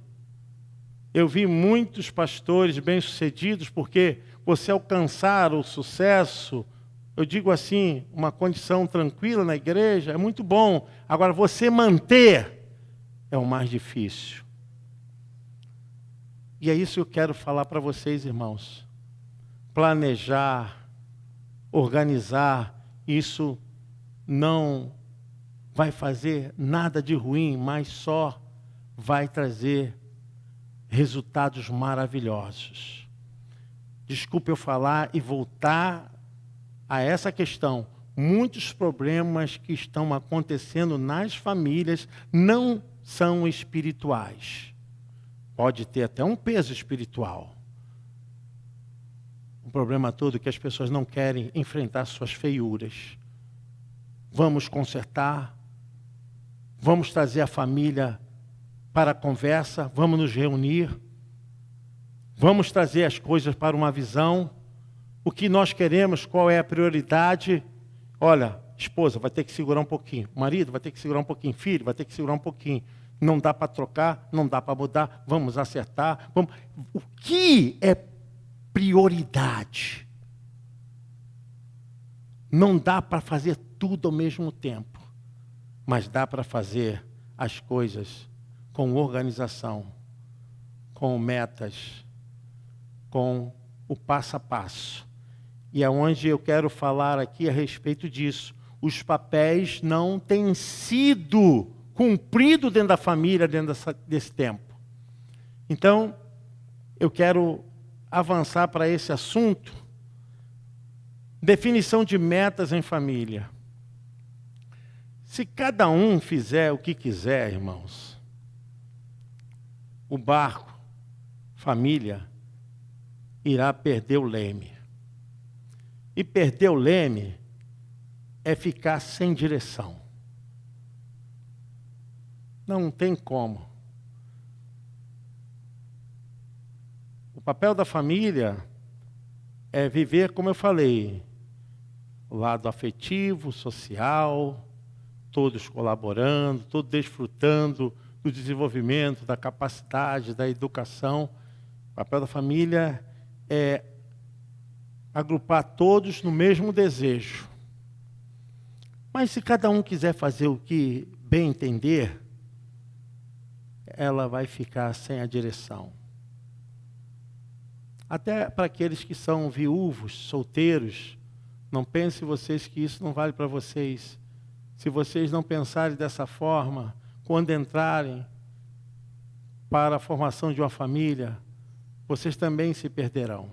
Eu vi muitos pastores bem-sucedidos, porque você alcançar o sucesso, eu digo assim, uma condição tranquila na igreja, é muito bom. Agora, você manter é o mais difícil. E é isso que eu quero falar para vocês, irmãos. Planejar, organizar, isso não vai fazer nada de ruim, mas só vai trazer resultados maravilhosos. Desculpe eu falar e voltar a essa questão. Muitos problemas que estão acontecendo nas famílias não são espirituais. Pode ter até um peso espiritual. O problema todo é que as pessoas não querem enfrentar suas feiuras. Vamos consertar, vamos trazer a família para a conversa, vamos nos reunir, vamos trazer as coisas para uma visão, o que nós queremos, qual é a prioridade. Olha, esposa vai ter que segurar um pouquinho, marido vai ter que segurar um pouquinho, filho vai ter que segurar um pouquinho. Não dá para trocar, não dá para mudar, vamos acertar. Vamos. O que é prioridade? Não dá para fazer tudo ao mesmo tempo, mas dá para fazer as coisas com organização, com metas, com o passo a passo. E é onde eu quero falar aqui a respeito disso. Os papéis não têm sido cumpridos dentro da família, dentro desse tempo. Então, eu quero avançar para esse assunto. Definição de metas em família. Se cada um fizer o que quiser, irmãos, o barco, família, irá perder o leme. E perder o leme é ficar sem direção. Não tem como. O papel da família é viver, como eu falei, o lado afetivo, social, todos colaborando, todos desfrutando do desenvolvimento, da capacidade, da educação. O papel da família é agrupar todos no mesmo desejo. Mas se cada um quiser fazer o que bem entender, ela vai ficar sem a direção. Até para aqueles que são viúvos, solteiros, não pensem vocês que isso não vale para vocês. Se vocês não pensarem dessa forma, quando entrarem para a formação de uma família, vocês também se perderão.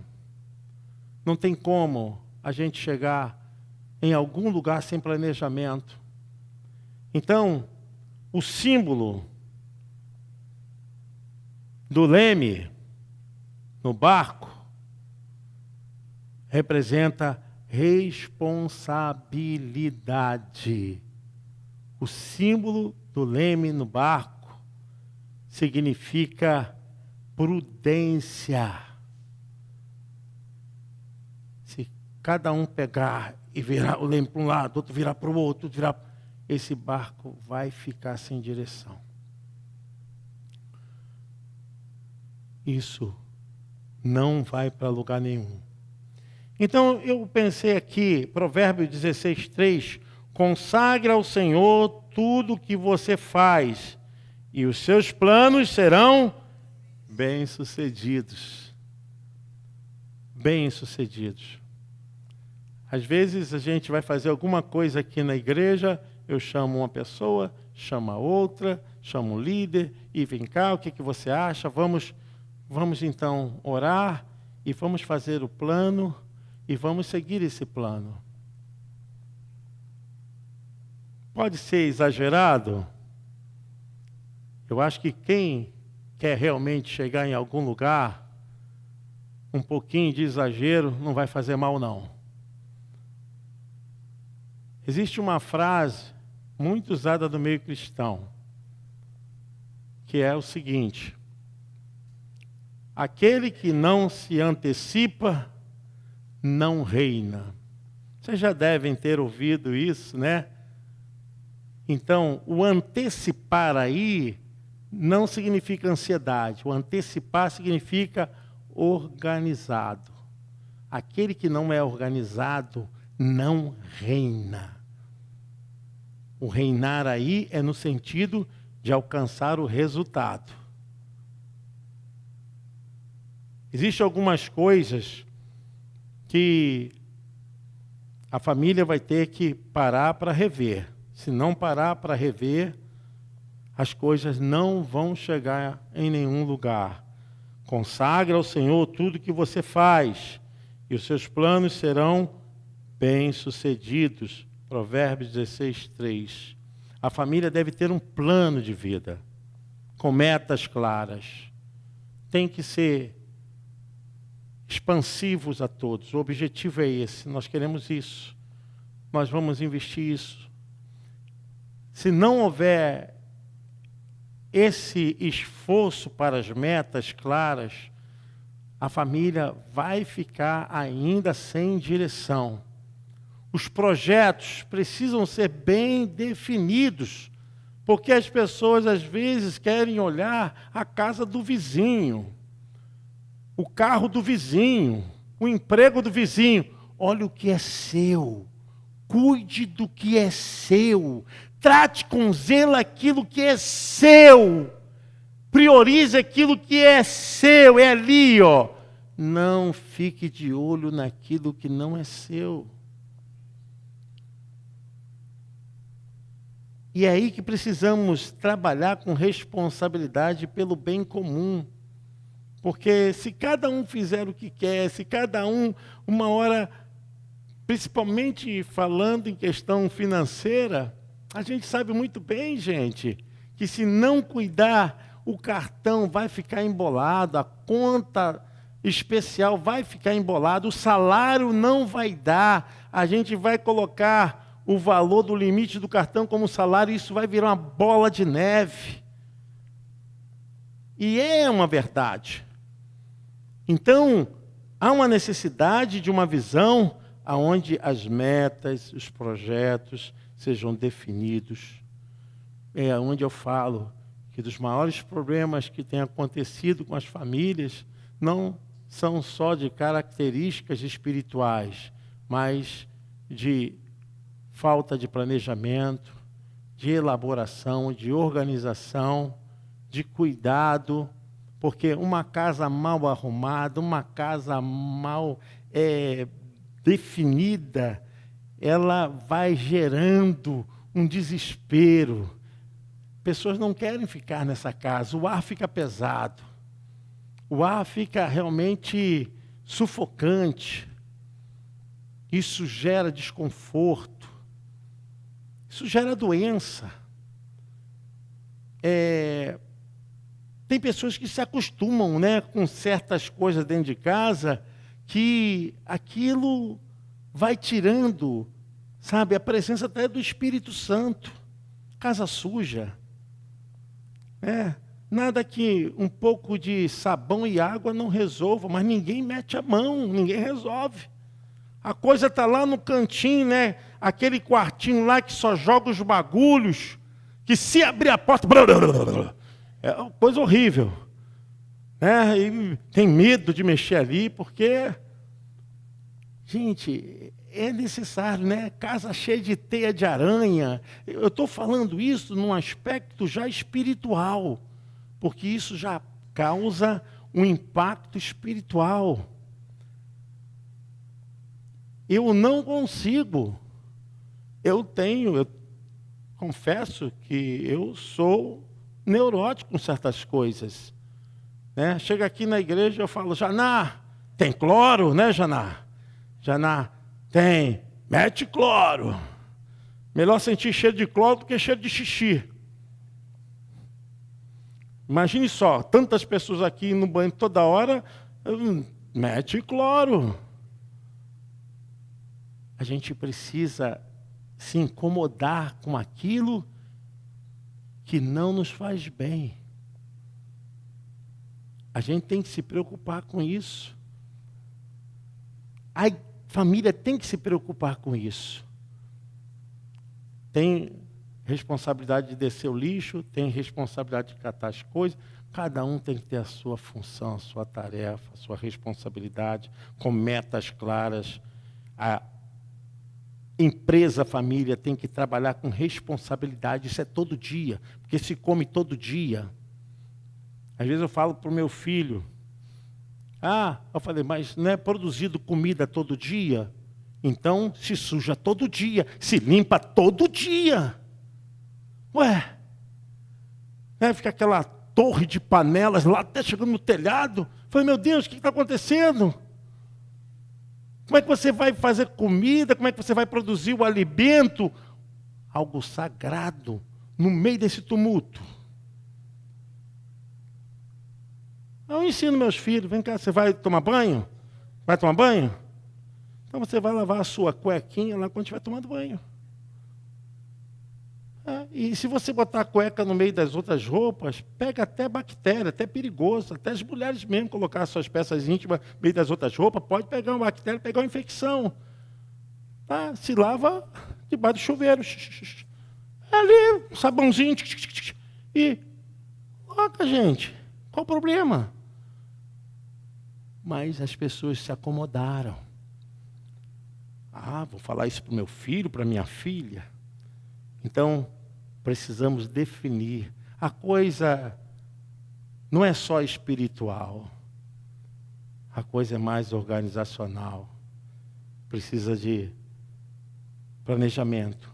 Não tem como a gente chegar em algum lugar sem planejamento. Então, o símbolo do leme no barco representa responsabilidade. O símbolo do leme no barco significa prudência. Se cada um pegar e virar o leme para um lado, outro virar para o outro, esse barco vai ficar sem direção. Isso não vai para lugar nenhum. Então eu pensei aqui, Provérbios 16:3, consagre ao Senhor tudo o que você faz, e os seus planos serão bem-sucedidos. Bem-sucedidos. Às vezes a gente vai fazer alguma coisa aqui na igreja, eu chamo uma pessoa, chamo a outra, chamo um líder, e vem cá, o que você acha? Vamos então orar, e vamos fazer o plano, e vamos seguir esse plano. Pode ser exagerado? Eu acho que quem quer realmente chegar em algum lugar, um pouquinho de exagero não vai fazer mal, não. Existe uma frase muito usada no meio cristão, que é o seguinte: aquele que não se antecipa, não reina. Vocês já devem ter ouvido isso, né? Então, o antecipar aí não significa ansiedade. O antecipar significa organizado. Aquele que não é organizado não reina. O reinar aí é no sentido de alcançar o resultado. Existem algumas coisas que a família vai ter que parar para rever. Se não parar para rever, as coisas não vão chegar em nenhum lugar. Consagra ao Senhor tudo que você faz, e os seus planos serão bem-sucedidos. Provérbios 16:3. A família deve ter um plano de vida, com metas claras. Tem que ser expansivos a todos. O objetivo é esse, nós queremos isso. Nós vamos investir isso. Se não houver esse esforço para as metas claras, a família vai ficar ainda sem direção. Os projetos precisam ser bem definidos, porque as pessoas às vezes querem olhar a casa do vizinho, o carro do vizinho, o emprego do vizinho. Olha o que é seu, cuide do que é seu, trate com zelo aquilo que é seu, priorize aquilo que é seu, é ali, ó. Não fique de olho naquilo que não é seu. E é aí que precisamos trabalhar com responsabilidade pelo bem comum. Porque se cada um fizer o que quer, se cada um, uma hora, principalmente falando em questão financeira, a gente sabe muito bem, gente, que se não cuidar, o cartão vai ficar embolado, a conta especial vai ficar embolada, o salário não vai dar, a gente vai colocar o valor do limite do cartão como salário, e isso vai virar uma bola de neve. E é uma verdade. Então, há uma necessidade de uma visão onde as metas, os projetos sejam definidos. É onde eu falo que dos maiores problemas que têm acontecido com as famílias não são só de características espirituais, mas de falta de planejamento, de elaboração, de organização, de cuidado, porque uma casa mal arrumada, uma casa mal definida, ela vai gerando um desespero. Pessoas não querem ficar nessa casa, o ar fica pesado, o ar fica realmente sufocante, isso gera desconforto, isso gera doença. Tem pessoas que se acostumam, né, com certas coisas dentro de casa, que aquilo vai tirando, sabe, a presença até do Espírito Santo. Casa suja. Nada que um pouco de sabão e água não resolva, mas ninguém mete a mão, ninguém resolve. A coisa está lá no cantinho, né? Aquele quartinho lá que só joga os bagulhos, que se abrir a porta, é uma coisa horrível. E tem medo de mexer ali, porque, gente, é necessário, né? Casa cheia de teia de aranha. Eu estou falando isso num aspecto já espiritual, porque isso já causa um impacto espiritual. Eu não consigo. Eu confesso que eu sou neurótico com certas coisas. Chega aqui na igreja, eu falo, Janá, tem cloro, né, Janá? Janá, tem, mete cloro. Melhor sentir cheiro de cloro do que cheiro de xixi. Imagine só, tantas pessoas aqui no banho toda hora, mete cloro. A gente precisa se incomodar com aquilo que não nos faz bem. A gente tem que se preocupar com isso. A família tem que se preocupar com isso. Tem responsabilidade de descer o lixo, tem responsabilidade de catar as coisas. Cada um tem que ter a sua função, a sua tarefa, a sua responsabilidade, com metas claras. A empresa, a família tem que trabalhar com responsabilidade. Isso é todo dia, porque se come todo dia. Às vezes eu falo para o meu filho, eu falei, mas não é produzido comida todo dia? Então se suja todo dia, se limpa todo dia. Fica aquela torre de panelas lá até chegando no telhado. Eu falei, meu Deus, o que está acontecendo? Como é que você vai fazer comida? Como é que você vai produzir o alimento? Algo sagrado no meio desse tumulto. Eu ensino meus filhos, vem cá, você vai tomar banho? Vai tomar banho? Então você vai lavar a sua cuequinha lá quando estiver tomando banho. E se você botar a cueca no meio das outras roupas, pega até bactéria, até perigoso. Até as mulheres mesmo colocar suas peças íntimas no meio das outras roupas, pode pegar uma bactéria, pegar uma infecção. Tá? Se lava debaixo do chuveiro. Ali, um sabãozinho. E, coloca, gente, qual o problema? Mas as pessoas se acomodaram. Vou falar isso para o meu filho, para a minha filha. Então, precisamos definir. A coisa não é só espiritual. A coisa é mais organizacional. Precisa de planejamento.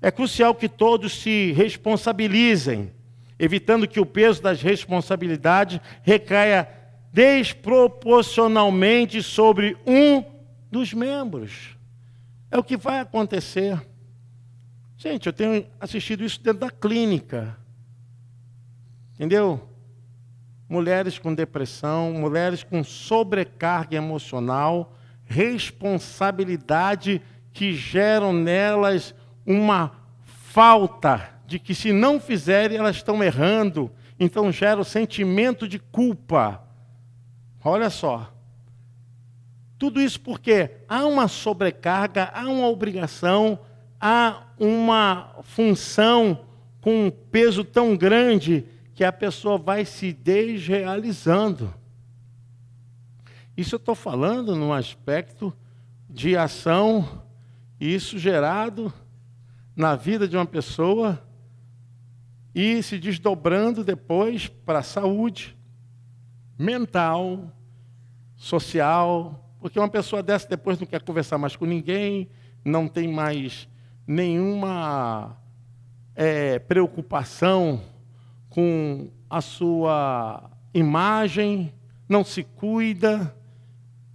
É crucial que todos se responsabilizem, evitando que o peso das responsabilidades recaia desproporcionalmente sobre um dos membros. É o que vai acontecer. Gente, eu tenho assistido isso dentro da clínica. Entendeu? Mulheres com depressão, mulheres com sobrecarga emocional, responsabilidade que geram nelas uma falta de que se não fizerem, elas estão errando. Então gera o sentimento de culpa. Olha só. Tudo isso porque há uma sobrecarga, há uma obrigação, há uma função com um peso tão grande que a pessoa vai se desrealizando. Isso eu estou falando num aspecto de ação, isso gerado na vida de uma pessoa e se desdobrando depois para a saúde mental, social, porque uma pessoa dessa depois não quer conversar mais com ninguém, não tem mais nenhuma preocupação com a sua imagem, não se cuida.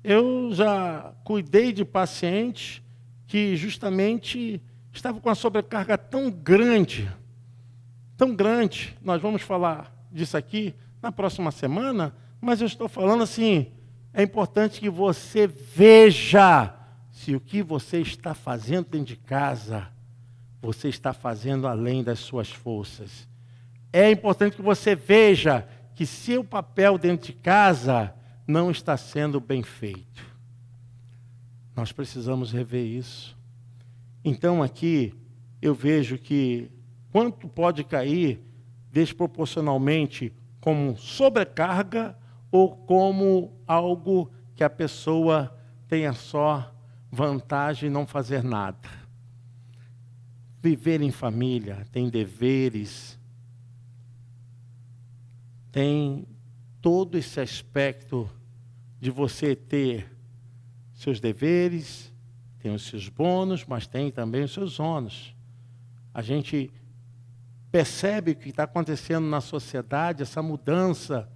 Eu já cuidei de pacientes que justamente estavam com uma sobrecarga tão grande, nós vamos falar disso aqui na próxima semana, mas eu estou falando assim, é importante que você veja se o que você está fazendo dentro de casa, você está fazendo além das suas forças. É importante que você veja que seu papel dentro de casa não está sendo bem feito. Nós precisamos rever isso. Então aqui eu vejo que quanto pode cair desproporcionalmente como sobrecarga ou como algo que a pessoa tenha só vantagem em não fazer nada. Viver em família tem deveres, tem todo esse aspecto de você ter seus deveres, tem os seus bônus, mas tem também os seus ônus. A gente percebe o que está acontecendo na sociedade, essa mudança.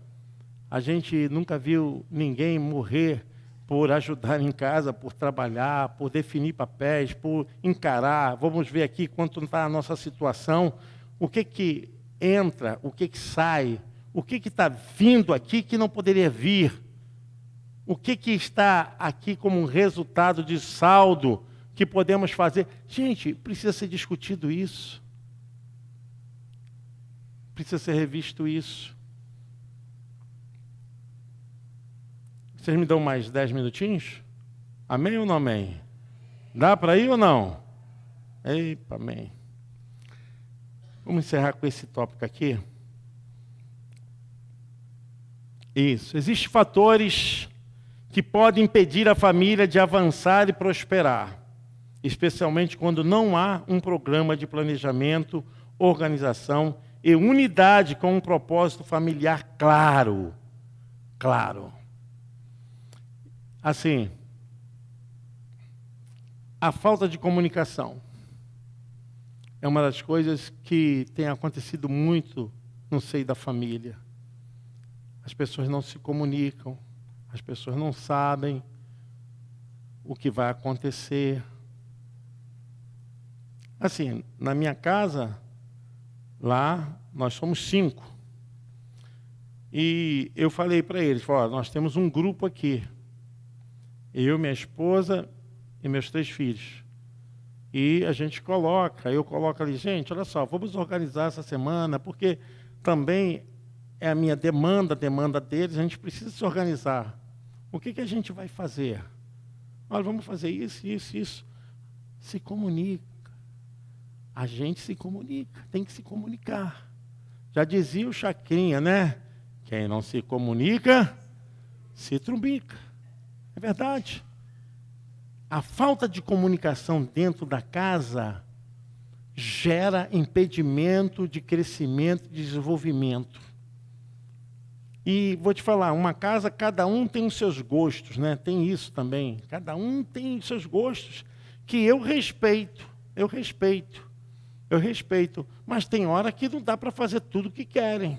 A gente nunca viu ninguém morrer por ajudar em casa, por trabalhar, por definir papéis, por encarar. Vamos ver aqui quanto está a nossa situação, o que entra, o que sai, o que está vindo aqui que não poderia vir, o que está aqui como um resultado de saldo que podemos fazer. Gente, precisa ser discutido isso. Precisa ser revisto isso. Vocês me dão mais 10 minutinhos? Amém ou não amém? Dá para ir ou não? Eita, amém. Vamos encerrar com esse tópico aqui. Isso. Existem fatores que podem impedir a família de avançar e prosperar, especialmente quando não há um programa de planejamento, organização e unidade com um propósito familiar claro. Assim, a falta de comunicação é uma das coisas que tem acontecido muito no seio da família. As pessoas não se comunicam, as pessoas não sabem o que vai acontecer. Assim, na minha casa, lá, nós somos 5. E eu falei para eles, nós temos um grupo aqui. Eu, minha esposa e meus 3 filhos. E a gente eu coloco ali, gente, olha só, vamos organizar essa semana, porque também é a minha demanda, a demanda deles, a gente precisa se organizar. O que a gente vai fazer? Olha, vamos fazer isso, isso, isso. Se comunica. A gente se comunica, tem que se comunicar. Já dizia o Chacrinha, né? Quem não se comunica, se trumbica. É verdade. A falta de comunicação dentro da casa gera impedimento de crescimento e desenvolvimento. E vou te falar, uma casa, cada um tem os seus gostos, né? Tem isso também. Cada um tem os seus gostos, que eu respeito, mas tem hora que não dá para fazer tudo o que querem.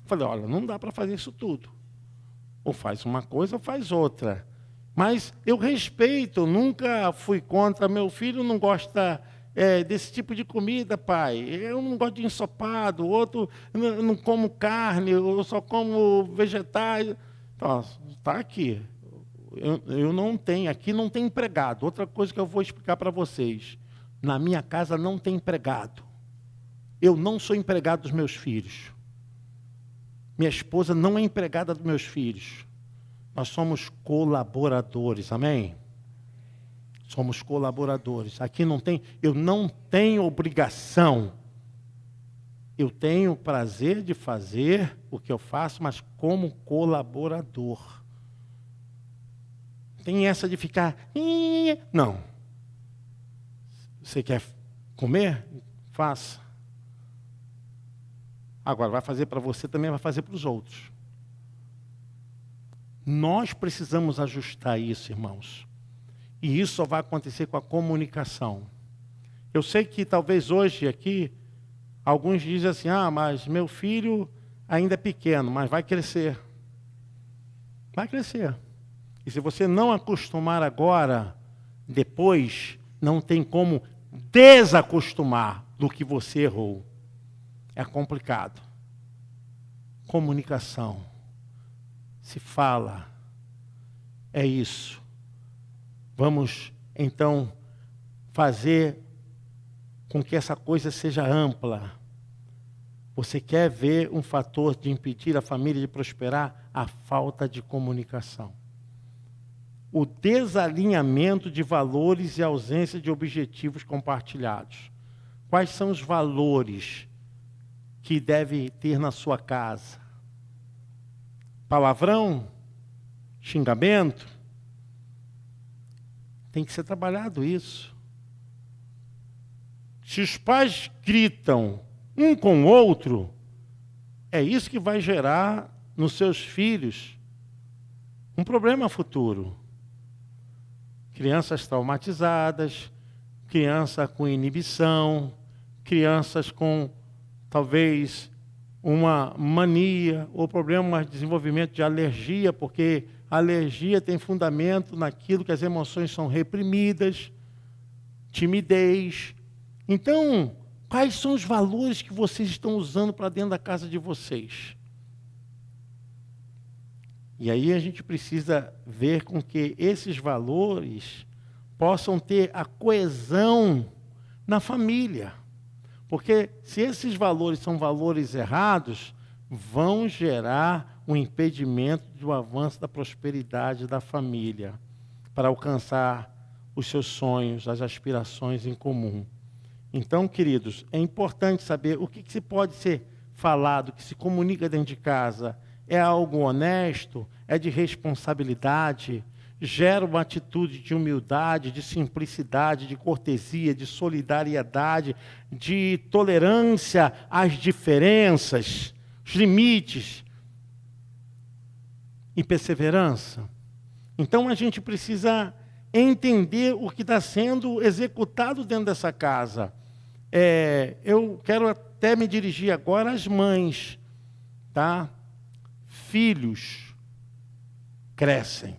Falei, olha, não dá para fazer isso tudo. Ou faz uma coisa ou faz outra. Mas eu respeito, nunca fui contra. Meu filho não gosta desse tipo de comida, pai. Eu não gosto de ensopado, outro não como carne, eu só como vegetais. Então, está aqui. Eu não tenho, aqui não tem empregado. Outra coisa que eu vou explicar para vocês. Na minha casa não tem empregado. Eu não sou empregado dos meus filhos. Minha esposa não é empregada dos meus filhos. Nós somos colaboradores, amém? Somos colaboradores. Aqui eu não tenho obrigação. Eu tenho o prazer de fazer o que eu faço, mas como colaborador. Tem essa de ficar... Não. Você quer comer? Faça. Agora, vai fazer para você, também vai fazer para os outros. Nós precisamos ajustar isso, irmãos. E isso só vai acontecer com a comunicação. Eu sei que talvez hoje aqui, alguns dizem assim, mas meu filho ainda é pequeno, mas vai crescer. Vai crescer. E se você não acostumar agora, depois, não tem como desacostumar do que você errou. É complicado. Comunicação. Se fala. É isso. Vamos, então, fazer com que essa coisa seja ampla. Você quer ver um fator de impedir a família de prosperar? A falta de comunicação. O desalinhamento de valores e a ausência de objetivos compartilhados. Quais são os valores que deve ter na sua casa? Palavrão? Xingamento? Tem que ser trabalhado isso. Se os pais gritam um com o outro, é isso que vai gerar nos seus filhos um problema futuro. Crianças traumatizadas, criança com inibição, crianças com, talvez, uma mania ou problema de desenvolvimento de alergia, porque a alergia tem fundamento naquilo que as emoções são reprimidas, timidez. Então, quais são os valores que vocês estão usando para dentro da casa de vocês? E aí a gente precisa ver com que esses valores possam ter a coesão na família. Porque se esses valores são valores errados, vão gerar um impedimento do avanço da prosperidade da família, para alcançar os seus sonhos, as aspirações em comum. Então, queridos, é importante saber o que se pode ser falado, que se comunica dentro de casa. É algo honesto? É de responsabilidade? Gera uma atitude de humildade, de simplicidade, de cortesia, de solidariedade, de tolerância às diferenças, os limites e perseverança? Então a gente precisa entender o que está sendo executado dentro dessa casa. Eu quero até me dirigir agora às mães, tá? Filhos crescem.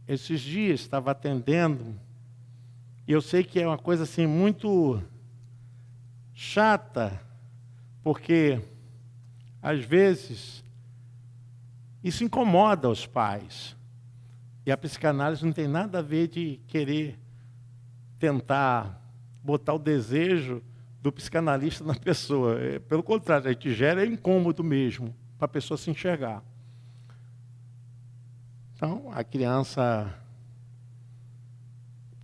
Esses dias estava atendendo, e eu sei que é uma coisa assim muito chata, porque às vezes isso incomoda os pais. E a psicanálise não tem nada a ver de querer tentar botar o desejo do psicanalista na pessoa. Pelo contrário, a gente gera incômodo mesmo, para a pessoa se enxergar. Então, a criança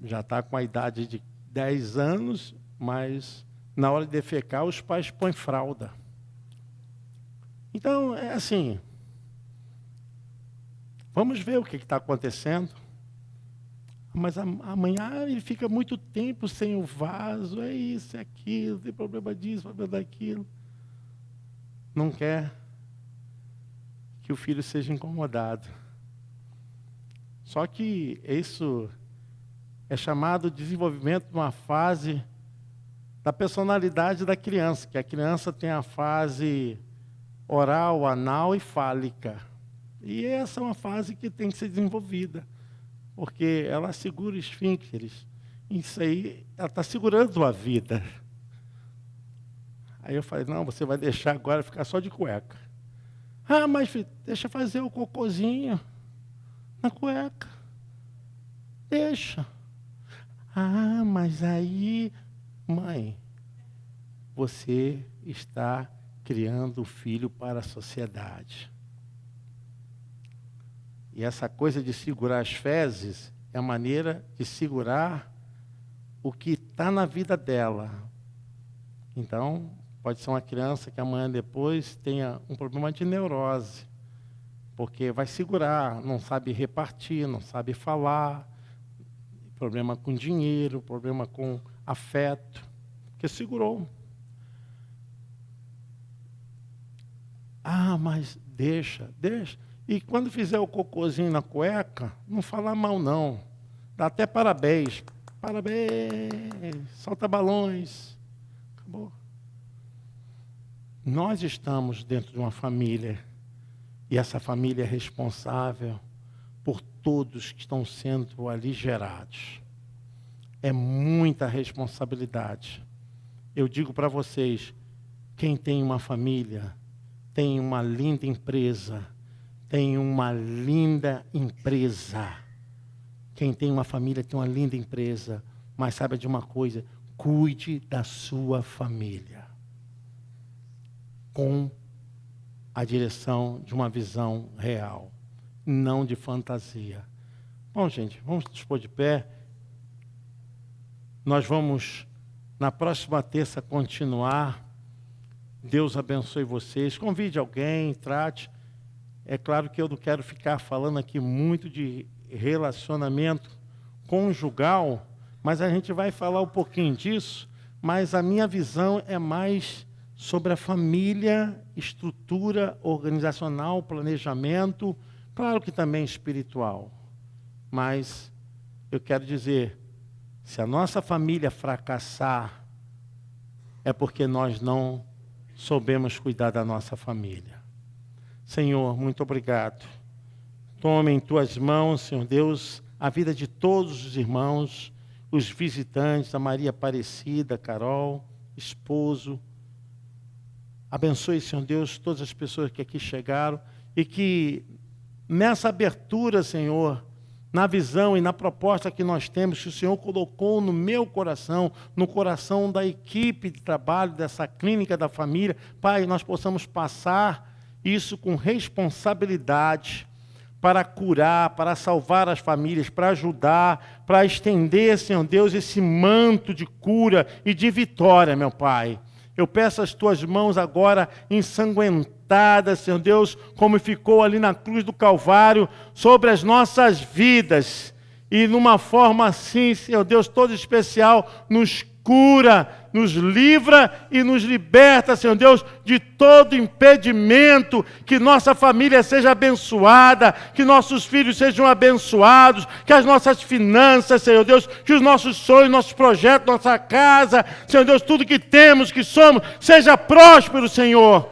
já está com a idade de 10 anos, mas na hora de defecar, os pais põem fralda. Então, é assim, vamos ver o que está acontecendo. Mas amanhã ele fica muito tempo sem o vaso, é isso, é aquilo, tem problema disso, problema daquilo. Não quer que o filho seja incomodado. Só que isso é chamado de desenvolvimento de uma fase da personalidade da criança, que a criança tem a fase oral, anal e fálica. E essa é uma fase que tem que ser desenvolvida, porque ela segura os esfíncteres. Isso aí, ela está segurando a vida. Aí eu falei, não, você vai deixar agora ficar só de cueca. Ah, mas filho, deixa fazer o cocôzinho na cueca. Deixa. Ah, mas aí, mãe, você está criando o filho para a sociedade. E essa coisa de segurar as fezes é a maneira de segurar o que está na vida dela. Então, pode ser uma criança que amanhã depois tenha um problema de neurose, porque vai segurar, não sabe repartir, não sabe falar, problema com dinheiro, problema com afeto, porque segurou. Ah, mas deixa. E quando fizer o cocôzinho na cueca, não fala mal não. Dá até parabéns. Parabéns, solta balões. Acabou. Nós estamos dentro de uma família, e essa família é responsável por todos que estão sendo ali gerados. É muita responsabilidade. Eu digo para vocês, quem tem uma família, tem uma linda empresa. Tem uma linda empresa. Quem tem uma família tem uma linda empresa. Mas saiba de uma coisa, cuide da sua família. Com a direção de uma visão real, não de fantasia. Bom, gente, vamos nos pôr de pé. Nós vamos, na próxima terça, continuar. Deus abençoe vocês. Convide alguém, trate. É claro que eu não quero ficar falando aqui muito de relacionamento conjugal, mas a gente vai falar um pouquinho disso, mas a minha visão é mais sobre a família, estrutura organizacional, planejamento, claro que também espiritual. Mas eu quero dizer, se a nossa família fracassar, é porque nós não soubemos cuidar da nossa família. Senhor, muito obrigado. Toma em tuas mãos, Senhor Deus, a vida de todos os irmãos, os visitantes, a Maria Aparecida, Carol, esposo. Abençoe, Senhor Deus, todas as pessoas que aqui chegaram e que nessa abertura, Senhor, na visão e na proposta que nós temos, que o Senhor colocou no meu coração, no coração da equipe de trabalho dessa clínica da família, Pai, nós possamos passar isso com responsabilidade para curar, para salvar as famílias, para ajudar, para estender, Senhor Deus, esse manto de cura e de vitória, meu Pai. Eu peço as tuas mãos agora ensanguentadas, Senhor Deus, como ficou ali na cruz do Calvário, sobre as nossas vidas. E numa forma assim, Senhor Deus, todo especial, nos cura, nos livra e nos liberta, Senhor Deus, de todo impedimento, que nossa família seja abençoada, que nossos filhos sejam abençoados, que as nossas finanças, Senhor Deus, que os nossos sonhos, nossos projetos, nossa casa, Senhor Deus, tudo que temos, que somos, seja próspero, Senhor.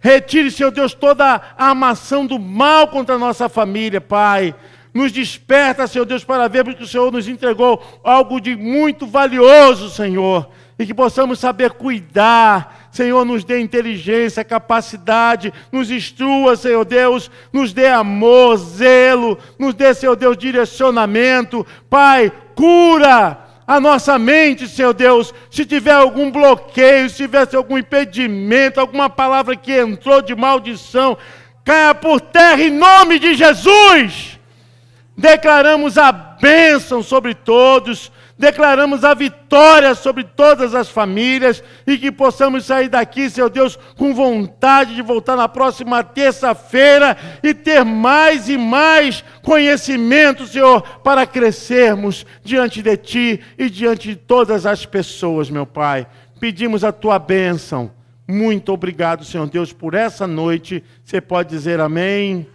Retire, Senhor Deus, toda a armação do mal contra a nossa família, Pai. Nos desperta, Senhor Deus, para vermos que o Senhor nos entregou algo de muito valioso, Senhor. E que possamos saber cuidar, Senhor, nos dê inteligência, capacidade, nos instrua, Senhor Deus, nos dê amor, zelo, nos dê, Senhor Deus, direcionamento. Pai, cura a nossa mente, Senhor Deus. Se tiver algum bloqueio, se tivesse algum impedimento, alguma palavra que entrou de maldição, caia por terra em nome de Jesus. Declaramos a bênção sobre todos, declaramos a vitória sobre todas as famílias e que possamos sair daqui, Senhor Deus, com vontade de voltar na próxima terça-feira e ter mais e mais conhecimento, Senhor, para crescermos diante de Ti e diante de todas as pessoas, meu Pai. Pedimos a Tua bênção. Muito obrigado, Senhor Deus, por essa noite. Você pode dizer amém?